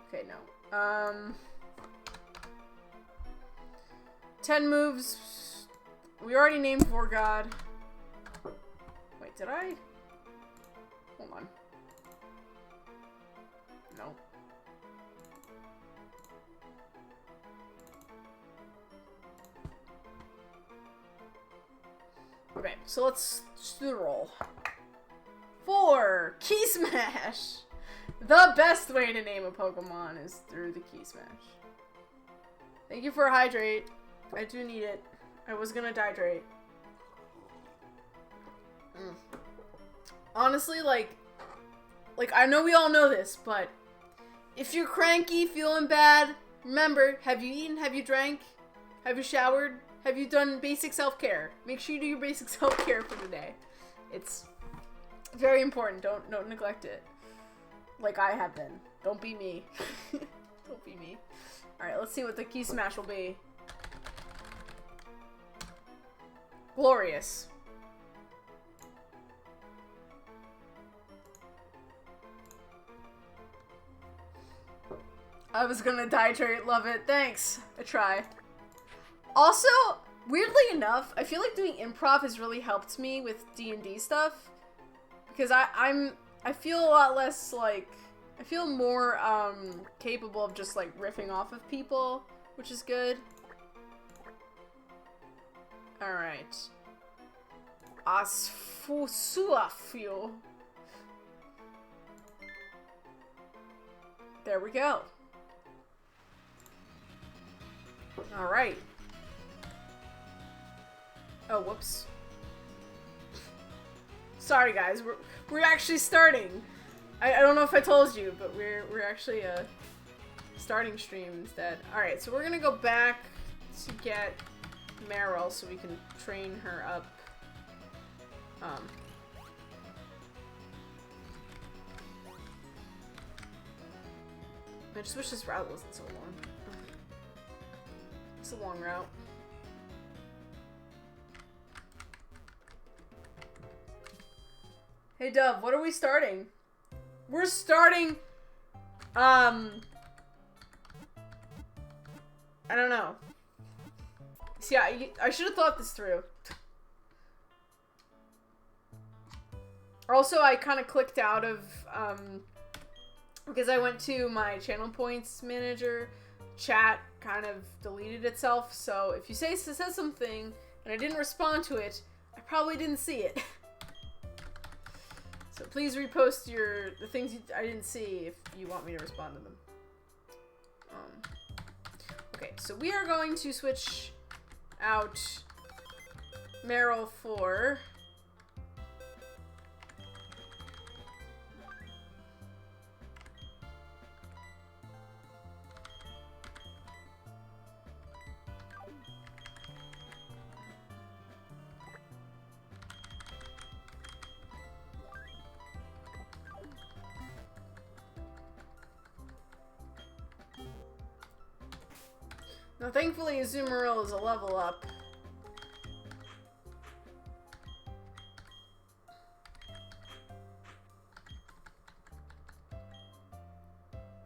Okay, no. 10 moves. We already named Vorgod. Wait, did I? Hold on. No. Okay, so let's just do the roll. 4! Key Smash! The best way to name a Pokemon is through the Key Smash. Thank you for a hydrate. I do need it. I was gonna dihydrate. Honestly, like, I know we all know this, but if you're cranky, feeling bad, remember, have you eaten? Have you drank? Have you showered? Have you done basic self-care? Make sure you do your basic self-care for today. It's very important. Don't neglect it. Like I have been. Don't be me. Don't be me. Alright, let's see what the Key Smash will be. Glorious. I was gonna dihydrate. Love it. Thanks. I try. Also, weirdly enough, I feel like doing improv has really helped me with D&D stuff. Because I feel a lot less, like, I feel more, capable of just, like, riffing off of people, which is good. Alright. Asfusuafio. There we go. Alright. Oh, whoops. Sorry guys, we're actually starting. I don't know if I told you, but we're actually starting stream instead. Alright, so we're gonna go back to get Meryl so we can train her up. I just wish this route wasn't so long. It's a long route. Hey Dove, what are we starting? We're starting, I don't know. See, I should have thought this through. Also, I kind of clicked out of, because I went to my channel points manager, chat kind of deleted itself, so if you said something and I didn't respond to it, I probably didn't see it. So please repost the things I didn't see if you want me to respond to them. Okay, so we are going to switch out Meryl for Now, thankfully, Azumarill is a level up.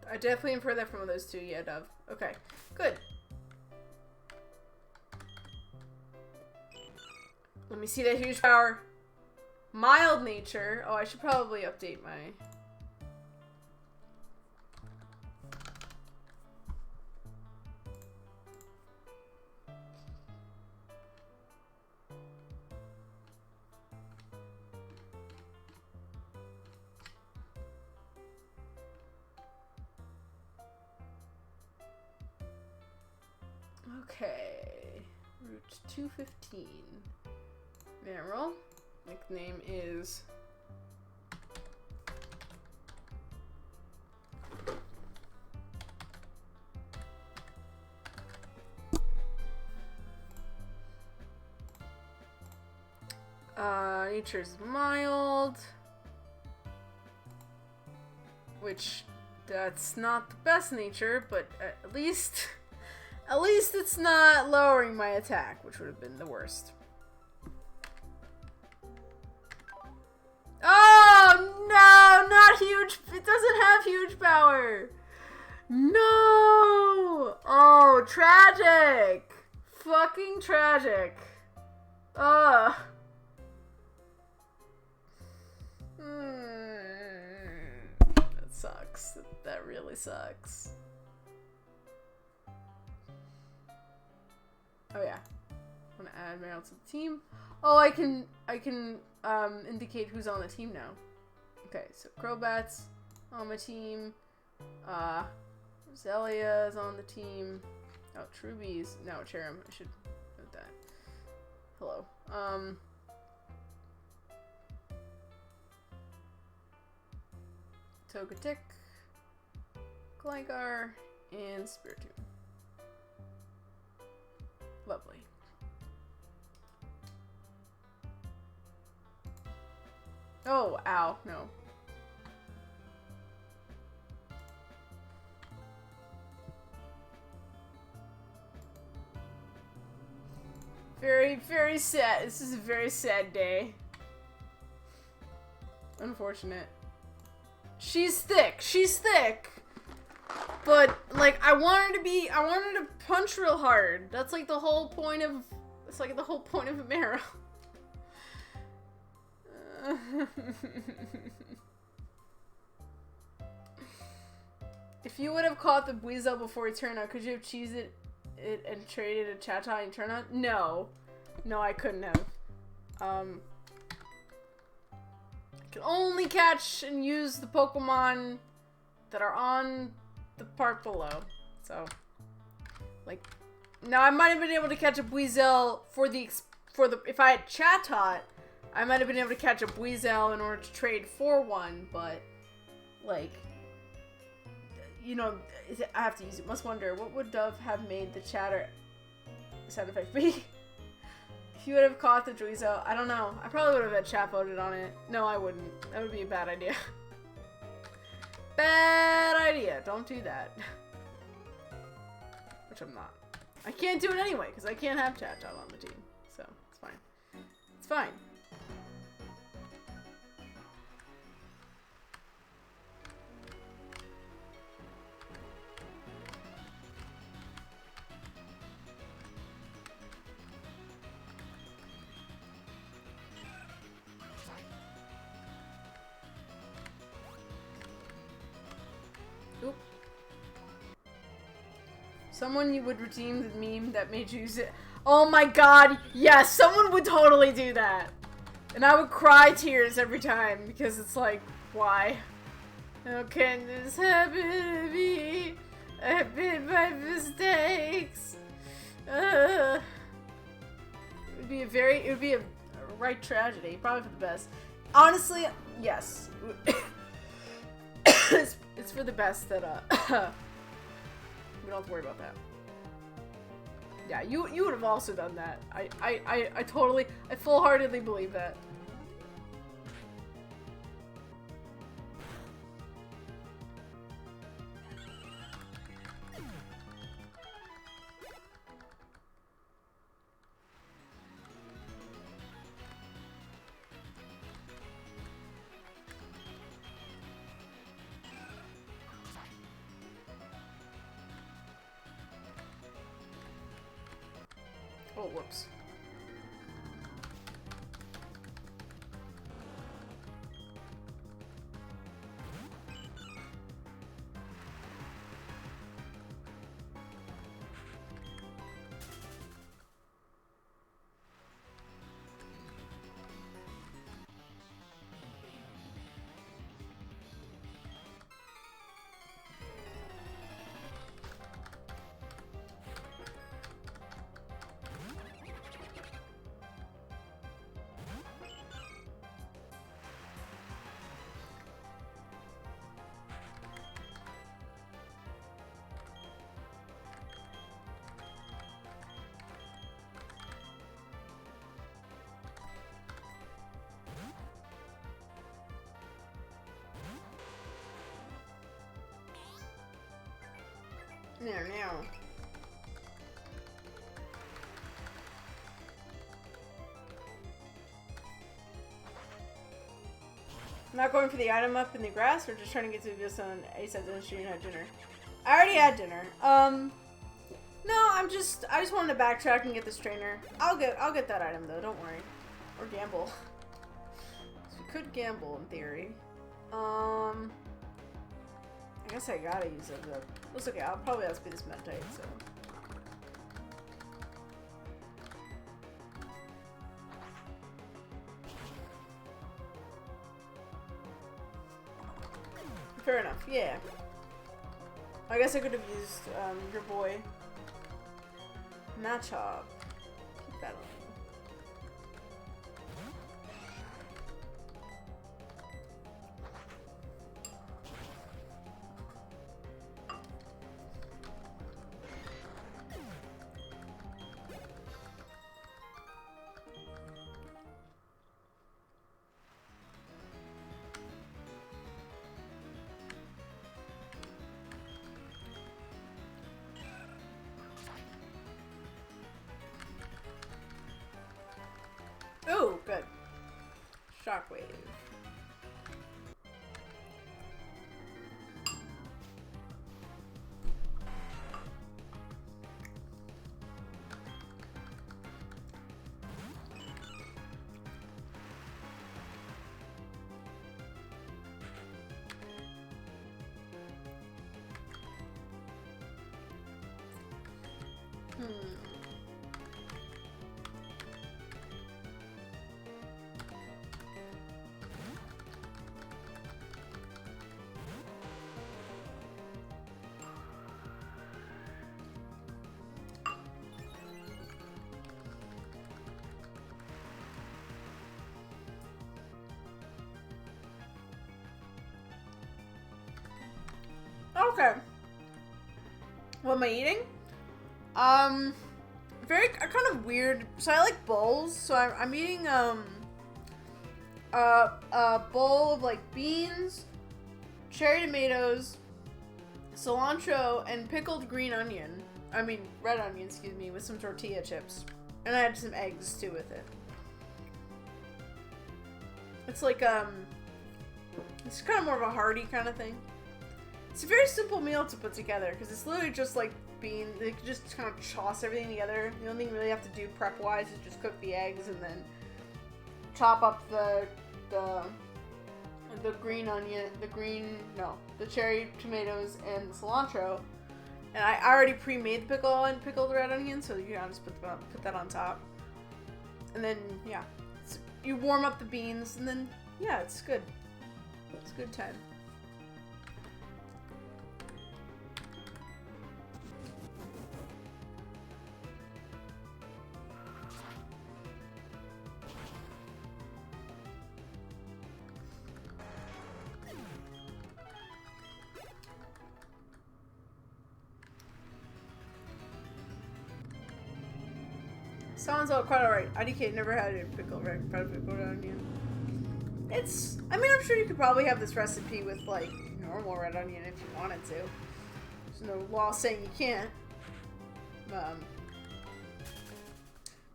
I definitely have heard that from one of those two. Yeah, Dove. Okay, good. Let me see that huge power. Mild nature. Oh, I should probably update my... Okay. Route 215. Marill. Nickname is... nature's mild. Which, that's not the best nature, but at least... At least it's not lowering my attack, which would have been the worst. Oh, no! Not huge! It doesn't have huge power! No! Oh, tragic! Fucking tragic. Ugh. That sucks. That really sucks. Oh yeah. I'm gonna add Marill to the team. Oh, I can indicate who's on the team now. Okay, so Crobats on my team. Roselia is on the team. Oh, Truby's no Cherim. I should note that. Hello. Togetic, Gligar, and Spiritomb. Lovely. Oh, ow, no. Very, very sad. This is a very sad day. Unfortunate. She's thick. She's thick. But, like, I want her to punch real hard. That's like the whole point of, it's like the whole point of a Marill. If you would have caught the Buizel before he turned out, could you have cheesed it and traded a Chatot and turn out? No. No, I couldn't have. I can only catch and use the Pokemon that are on the part below. So, like, now I might have been able to catch a Buizel for the if I had Chatot, I might have been able to catch a Buizel in order to trade for one, but, like, you know, I have to use it. Must wonder, what would Dove have made the chatter sound effect be? If you would have caught the Buizel, I don't know. I probably would have had chat voted on it. No, I wouldn't. That would be a bad idea. Bad idea. Don't do that. Which I'm not. I can't do it anyway, because I can't have chat on the team. So, it's fine. It's fine. Oop. Someone you would redeem the meme that made you use it. Oh my god, yes, someone would totally do that. And I would cry tears every time because it's like, why? How can this happen to me? I've made my mistakes. It would be a right tragedy, probably for the best. Honestly, yes. It's for the best that we don't have to worry about that. Yeah, you would have also done that. I totally, I full-heartedly believe that. Oh, whoops. Now. Not going for the item up in the grass, or just trying to get to this on ASAP and she had dinner. I already had dinner. No, I just wanted to backtrack and get this trainer. I'll get that item though, don't worry. Or gamble. So we could gamble in theory. I guess I gotta use it though. It's okay, I'll probably have to be this Meditite, so. Fair enough, yeah. I guess I could have used your boy Machop. Keep that on. Ooh, good. Shockwave. Okay. What am I eating? Very kind of weird. So I like bowls. So I'm eating a bowl of like beans, cherry tomatoes, cilantro, and pickled green onion. I mean red onion, excuse me, with some tortilla chips, and I had some eggs too with it. It's like it's kind of more of a hearty kind of thing. It's a very simple meal to put together because it's literally just like beans. They just kind of toss everything together. The only thing you really have to do prep-wise is just cook the eggs and then chop up the green onion, the cherry tomatoes and the cilantro. And I already pre-made the pickle and pickled red onion, so you can just put that on top. And then yeah, you warm up the beans, and then yeah, it's good. It's a good time. Sounds quite alright. IDK never had a pickled onion. I mean, I'm sure you could probably have this recipe with, like, normal red onion if you wanted to. There's no law saying you can't.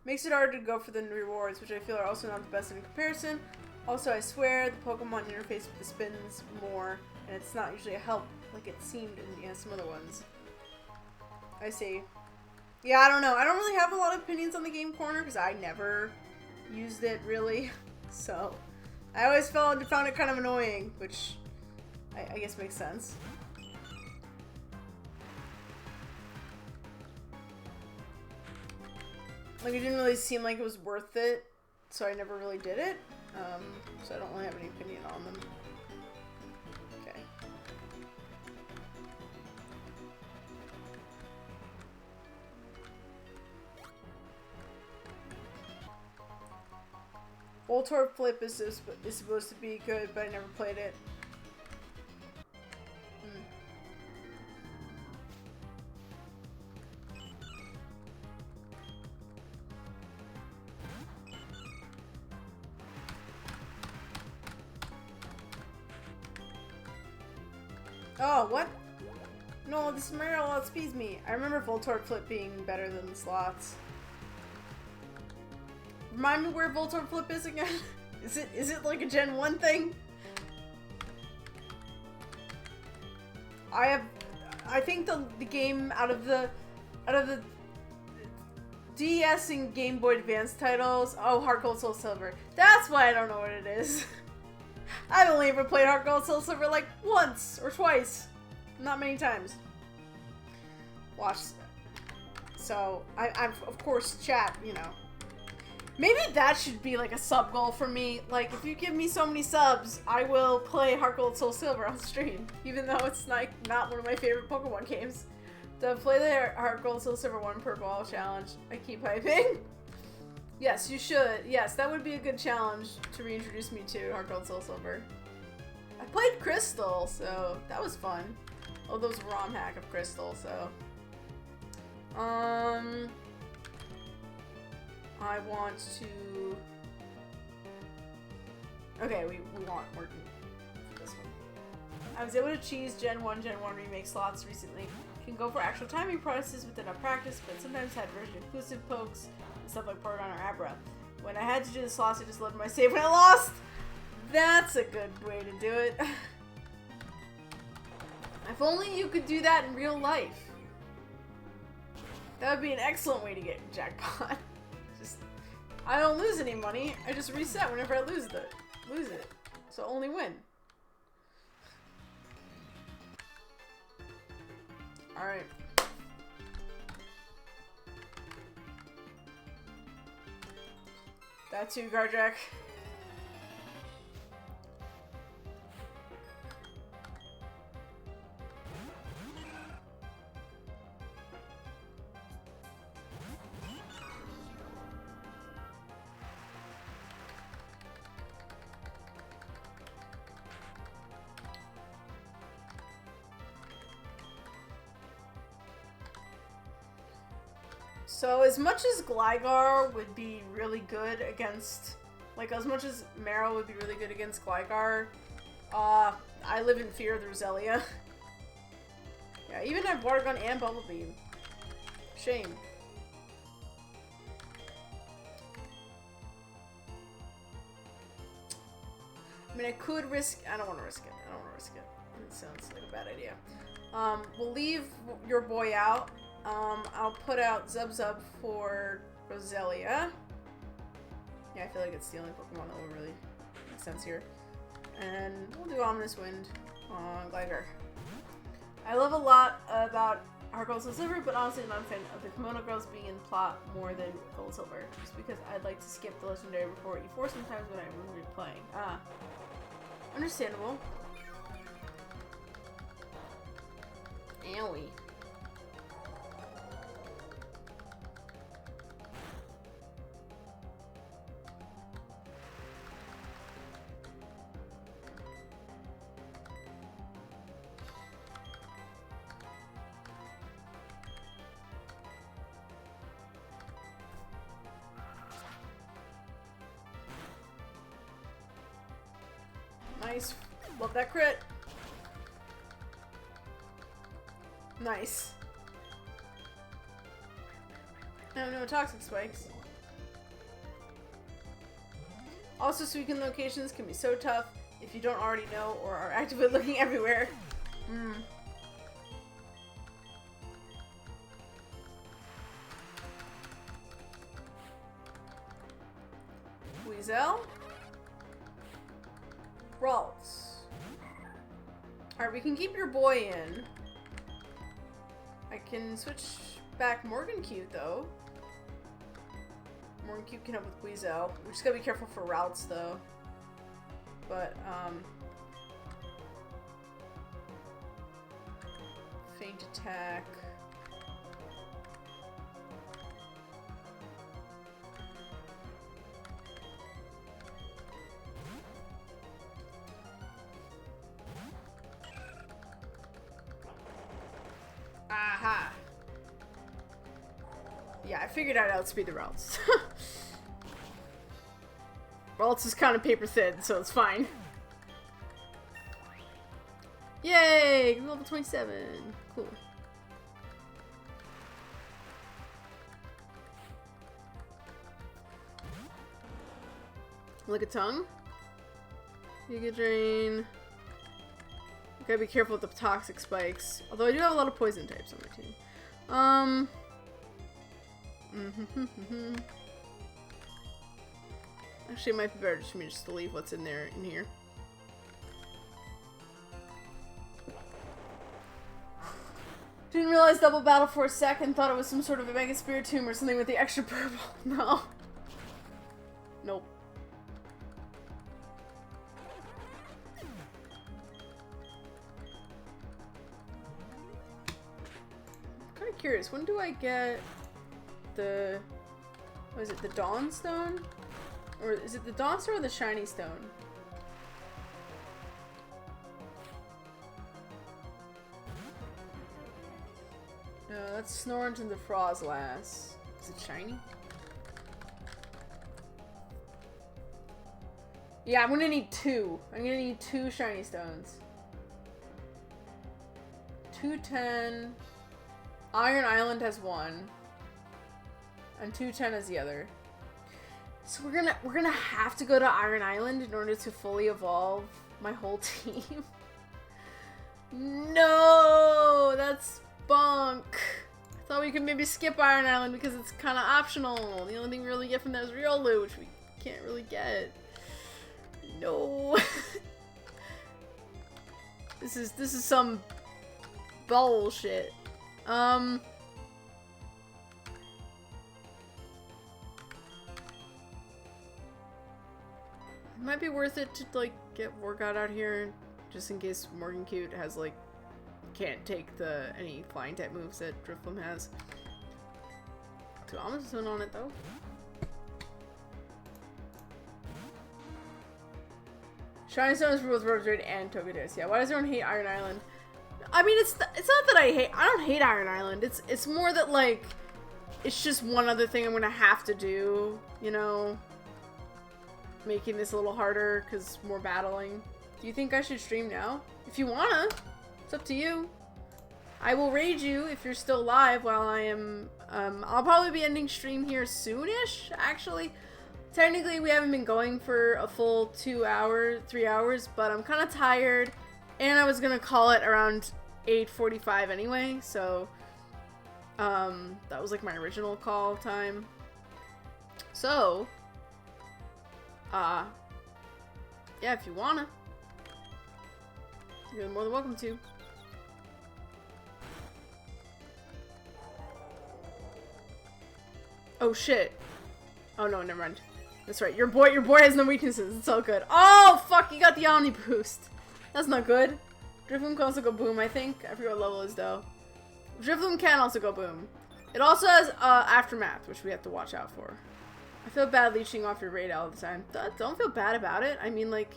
Makes it hard to go for the rewards, which I feel are also not the best in comparison. Also, I swear, the Pokemon interface with the spins more, and it's not usually a help like it seemed in some other ones. I see. Yeah, I don't know. I don't really have a lot of opinions on the Game Corner because I never used it really. So I always found it kind of annoying, which I guess makes sense. Like, it didn't really seem like it was worth it, so I never really did it. So I don't really have any opinion on them. Okay. Voltorb Flip is supposed to be good, but I never played it. Oh, what? No, this Mario outspeeds me. I remember Voltorb Flip being better than the slots. Remind me where Voltorb Flip is again? Is it like a Gen 1 thing? I think the game out of the DS and Game Boy Advance titles. Oh, Heart Gold Soul Silver. That's why I don't know what it is. I've only ever played Heart Gold Soul Silver like once or twice. Not many times. Watch. So, I've of course, chat, you know. Maybe that should be like a sub goal for me. Like, if you give me so many subs, I will play Heart Gold Soul Silver on stream. Even though it's like not one of my favorite Pokemon games. To play the Heart Gold Soul Silver 1 per ball challenge. I keep hyping. Yes, you should. Yes, that would be a good challenge to reintroduce me to Heart Gold Soul Silver. I played Crystal, so that was fun. Oh, there was a ROM hack of Crystal, so. I want to. Okay, we want working for this one. I was able to cheese Gen 1 remake slots recently. Can go for actual timing processes with enough practice, but sometimes had version inclusive pokes and stuff like Porygon or Abra. When I had to do the slots, I just loaded my save when I lost! That's a good way to do it. If only you could do that in real life. That would be an excellent way to get jackpot. Just, I don't lose any money. I just reset whenever I lose it. So only win. Alright. That too, Garjack. So as much as Gligar would be really good against, like as much as Marill would be really good against Gligar, I live in fear of the Roselia. Yeah, even have Water Gun and Bubble Beam. Shame. I mean, I could risk. I don't want to risk it. I don't want to risk it. It sounds like a bad idea. We'll leave your boy out. I'll put out Zub for Roselia. Yeah, I feel like it's the only Pokemon that will really make sense here. And we'll do Ominous Wind on Gligar. I love a lot about Heart Gold Soul Silver, but honestly I'm not a fan of the Kimono Girls being in plot more than Gold Silver. Just because I'd like to skip the Legendary before E4 sometimes when I'm replaying. Understandable. Owie. Nice. Love that crit. Nice. No toxic spikes. Also, Suicune locations can be so tough if you don't already know or are actively looking everywhere. Queasel. Ralts. Alright, we can keep your boy in. I can switch back Morgancute, though. Morgancute can help with Queasel. We just gotta be careful for Ralts, though. But, Feint attack. Aha! Yeah, I figured I'd outspeed the Ralts. Ralts is kind of paper thin, so it's fine. Yay! Level 27. Cool. Look at tongue. Giga Drain. Gotta be careful with the toxic spikes. Although I do have a lot of poison types on my team. Actually, it might be better just for me just to leave what's in there in here. Didn't realize double battle for a second. Thought it was some sort of a Mega Spiritomb or something with the extra purple. No. Nope. Curious, when do I get the, what is it, the Dawn Stone? Or is it the Dawn Stone or the Shiny Stone? No, that's Snorunt and the Frozlass. Is it shiny? Yeah, I'm gonna need two. I'm gonna need 2 Shiny Stones. 210. Iron Island has 1, and 210 has the other. So we're gonna have to go to Iron Island in order to fully evolve my whole team. No, that's bunk. I thought we could maybe skip Iron Island because it's kind of optional. The only thing we really get from that is Riolu, which we can't really get. No. This is some bullshit. It might be worth it to, like, get Workout out here, just in case Morgancute has, like, can't take any flying type moves that Drifloon has. 2 Amazon on it, though. Shiny Stone is for both Rotoid and Togekiss. Yeah, why does everyone hate Iron Island? I mean, it's not that I don't hate Iron Island. It's more that, like, it's just one other thing I'm gonna have to do, you know? Making this a little harder, because more battling. Do you think I should stream now? If you wanna. It's up to you. I will raid you if you're still live while I am, I'll probably be ending stream here soonish, actually. Technically, we haven't been going for a full 3 hours, but I'm kind of tired. And I was gonna call it around 8:45 anyway, so that was like my original call time. So, yeah, if you wanna, you're more than welcome to. Oh shit. Oh no, never mind. That's right. Your boy has no weaknesses. It's all good. Oh fuck, you got the Omni Boost. That's not good. Drifloon can also go boom, I think. I forget what level it is, though. Drifloon can also go boom. It also has Aftermath, which we have to watch out for. I feel bad leeching off your raid all the time. Don't feel bad about it. I mean, like,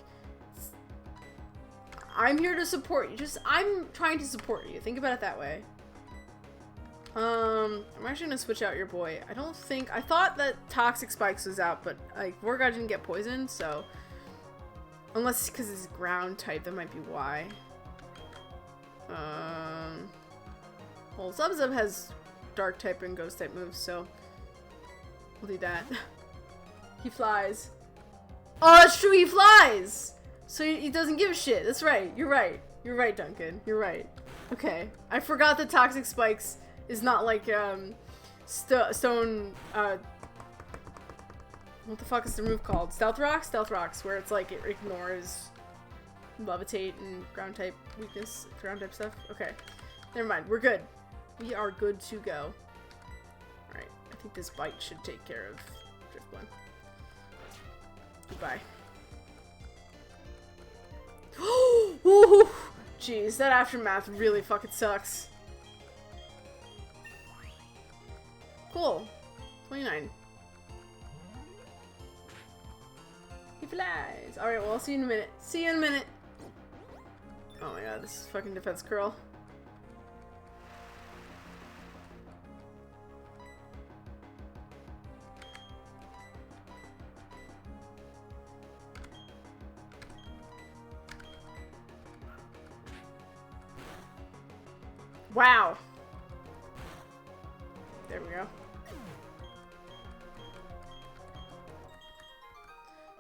I'm here to support you. I'm trying to support you. Think about it that way. I'm actually gonna switch out your boy. I thought that Toxic Spikes was out, but, like, Vorgod didn't get poisoned, so... Unless it's because it's ground type, that might be why. Well, Zub has dark type and ghost type moves, so we'll do that. He flies. Oh, that's true, he flies! So he doesn't give a shit. That's right. You're right. You're right, Duncan. You're right. Okay. I forgot that Toxic Spikes is not like, stone, What the fuck is the move called? Stealth Rocks? Stealth Rocks, where it's like it ignores Levitate and ground type weakness, ground type stuff. Okay. Never mind. We're good. We are good to go. Alright. I think this bite should take care of Drifblim. Goodbye. Ooh, jeez, that aftermath really fucking sucks. Cool. 29. He flies. Alright, well, I'll see you in a minute. See you in a minute. Oh my god, this is fucking defense curl. Wow. There we go.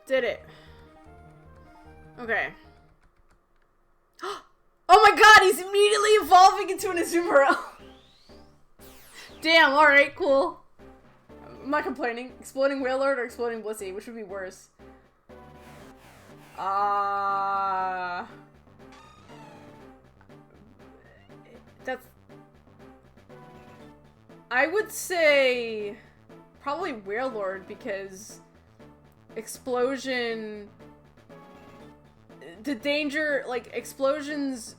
Did it. Okay. Oh my god, he's immediately evolving into an Azumarill. Damn, alright, cool. I'm not complaining. Exploding Wailord or Exploding Blissey? Which would be worse? That's... I would say... probably Wailord, because... Explosion... The danger... Like, Explosion's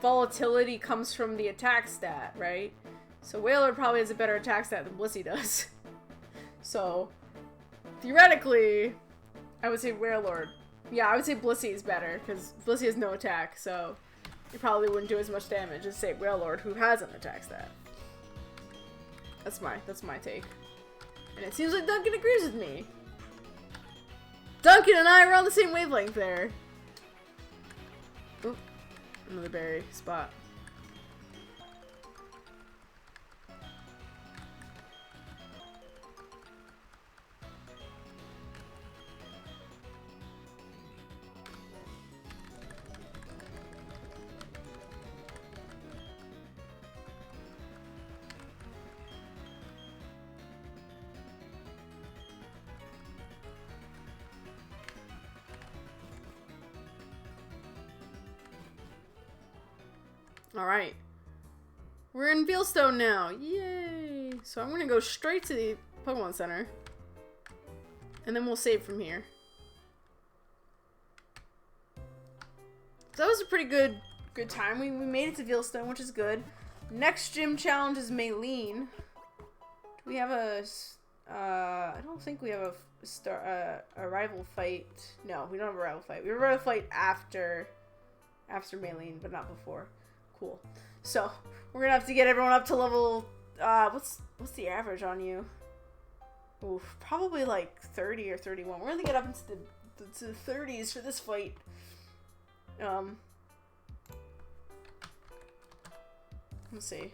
volatility comes from the attack stat, right? So Wailord probably has a better attack stat than Blissey does. So... Theoretically... I would say Wailord. Yeah, I would say Blissey is better, because Blissey has no attack, so... You probably wouldn't do as much damage as, say, Wailord, who has an attack stat. That's my take. And it seems like Duncan agrees with me. Duncan and I were on the same wavelength there. Oop. Another berry spot. Alright. We're in Veilstone now. Yay! So I'm gonna go straight to the Pokemon Center. And then we'll save from here. So that was a pretty good time. We made it to Veilstone, which is good. Next gym challenge is Maylene. Do we have a... I don't think we have a rival fight. No, we don't have a rival fight. We have a rival fight after Maylene, but not before. Cool. So, we're gonna have to get everyone up to level, what's the average on you? Oof, probably like 30 or 31. We're gonna get up into the 30s for this fight. Let's see.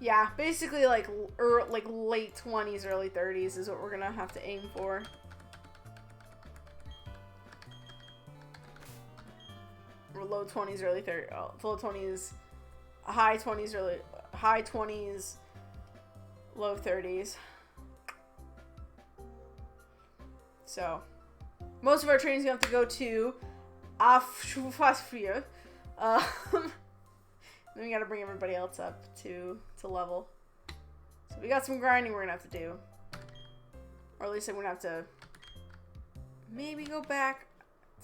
Yeah, basically like late 20s, early 30s is what we're gonna have to aim for. Or low 20s, early 30s, low 20s, high 20s, high 20s, low 30s. So, most of our training's gonna have to go to Afshufasfia. Then we gotta bring everybody else up to level. So we got some grinding we're gonna have to do. Or at least I'm gonna have to maybe go back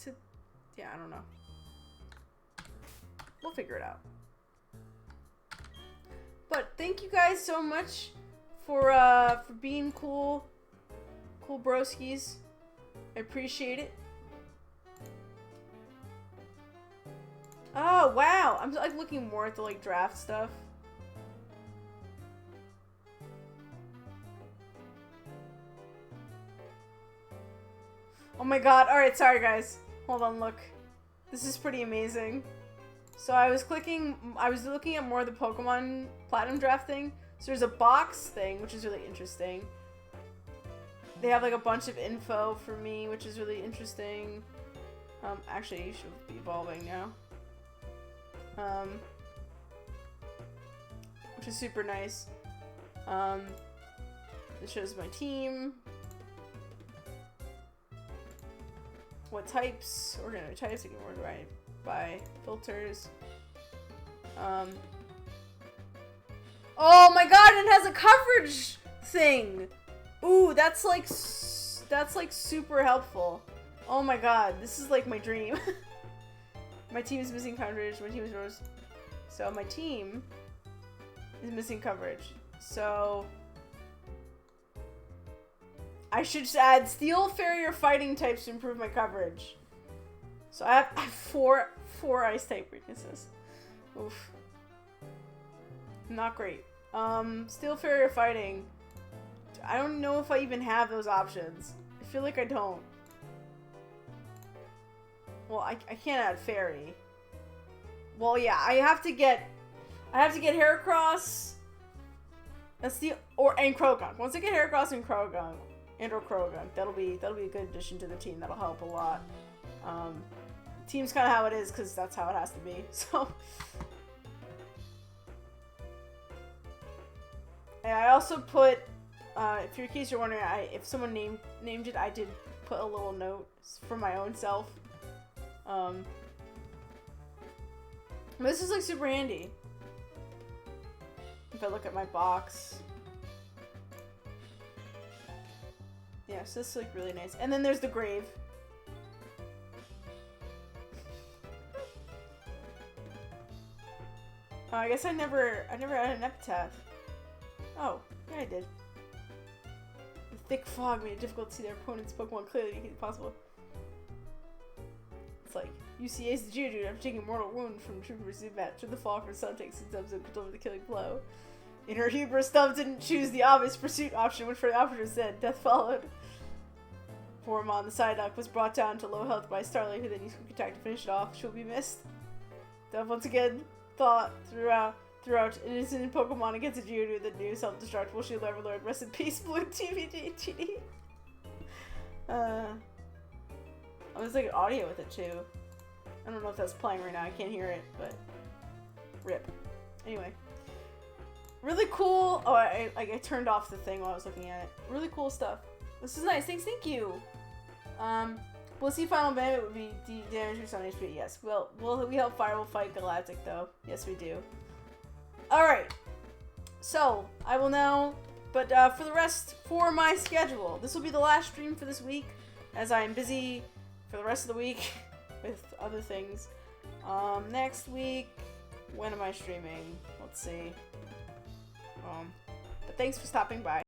to... Yeah, I don't know. We'll figure it out. But thank you guys so much for being cool broskies. I appreciate it. Oh, wow. I'm like looking more at the like draft stuff. Oh my god. Alright, sorry guys. Hold on, look. This is pretty amazing. So I was looking at more of the Pokemon Platinum draft thing. So there's a box thing, which is really interesting. They have like a bunch of info for me, which is really interesting. Actually, you should be evolving now. which is super nice. It shows my team, what types, organic types, I can organize by filters. Oh my god, it has a coverage thing! Ooh, that's like super helpful. Oh my god, this is like my dream. My team is missing coverage, my team is rose. So my team is missing coverage. So I should just add steel, fairy, or fighting types to improve my coverage. So I have four ice type weaknesses. Oof. Not great. Steel, fairy, or fighting. I don't know if I even have those options. I feel like I don't. Well, I can't add fairy. Well, yeah, I have to get Heracross. That's the and Croagunk. Once I get Heracross and Croagunk, or Croagunk, that'll be a good addition to the team. That'll help a lot. Team's kind of how it is because that's how it has to be. So. And I also put, if in case you're wondering, if someone named it, I did put a little note for my own self. This is like super handy. If I look at my box. Yeah, so this is like really nice. And then there's the grave. I guess I never had an epitaph. Oh, yeah, I did. The thick fog made it difficult to see their opponent's Pokemon clearly, making it possible. It's like, UCA's the Geodude after taking a mortal wound from Trooper Zubat. Should the fall for Sun takes his Dubs and deliver the killing blow. In her hubris, Dubs didn't choose the obvious pursuit option, which for the operative said, death followed. Formon, the Psyduck, was brought down to low health by Starly, who then used quick attack to finish it off. She'll be missed. Dove once again thought throughout an instant Pokemon against a Geodude that knew self-destructible. She'll never learn. Rest in peace, Blue TVD. There's like an audio with it too. I don't know if that's playing right now. I can't hear it, but rip. Anyway, really cool. Oh, I turned off the thing while I was looking at it. Really cool stuff. This is nice. Thank you. Blissey Final Bandit would be damage reduced on HP. Yes. Well, we help Fire will fight Galactic though. Yes, we do. Alright, so I will now, but for my schedule, this will be the last stream for this week, as I am busy for the rest of the week with other things. Next week, when am I streaming? Let's see. But thanks for stopping by.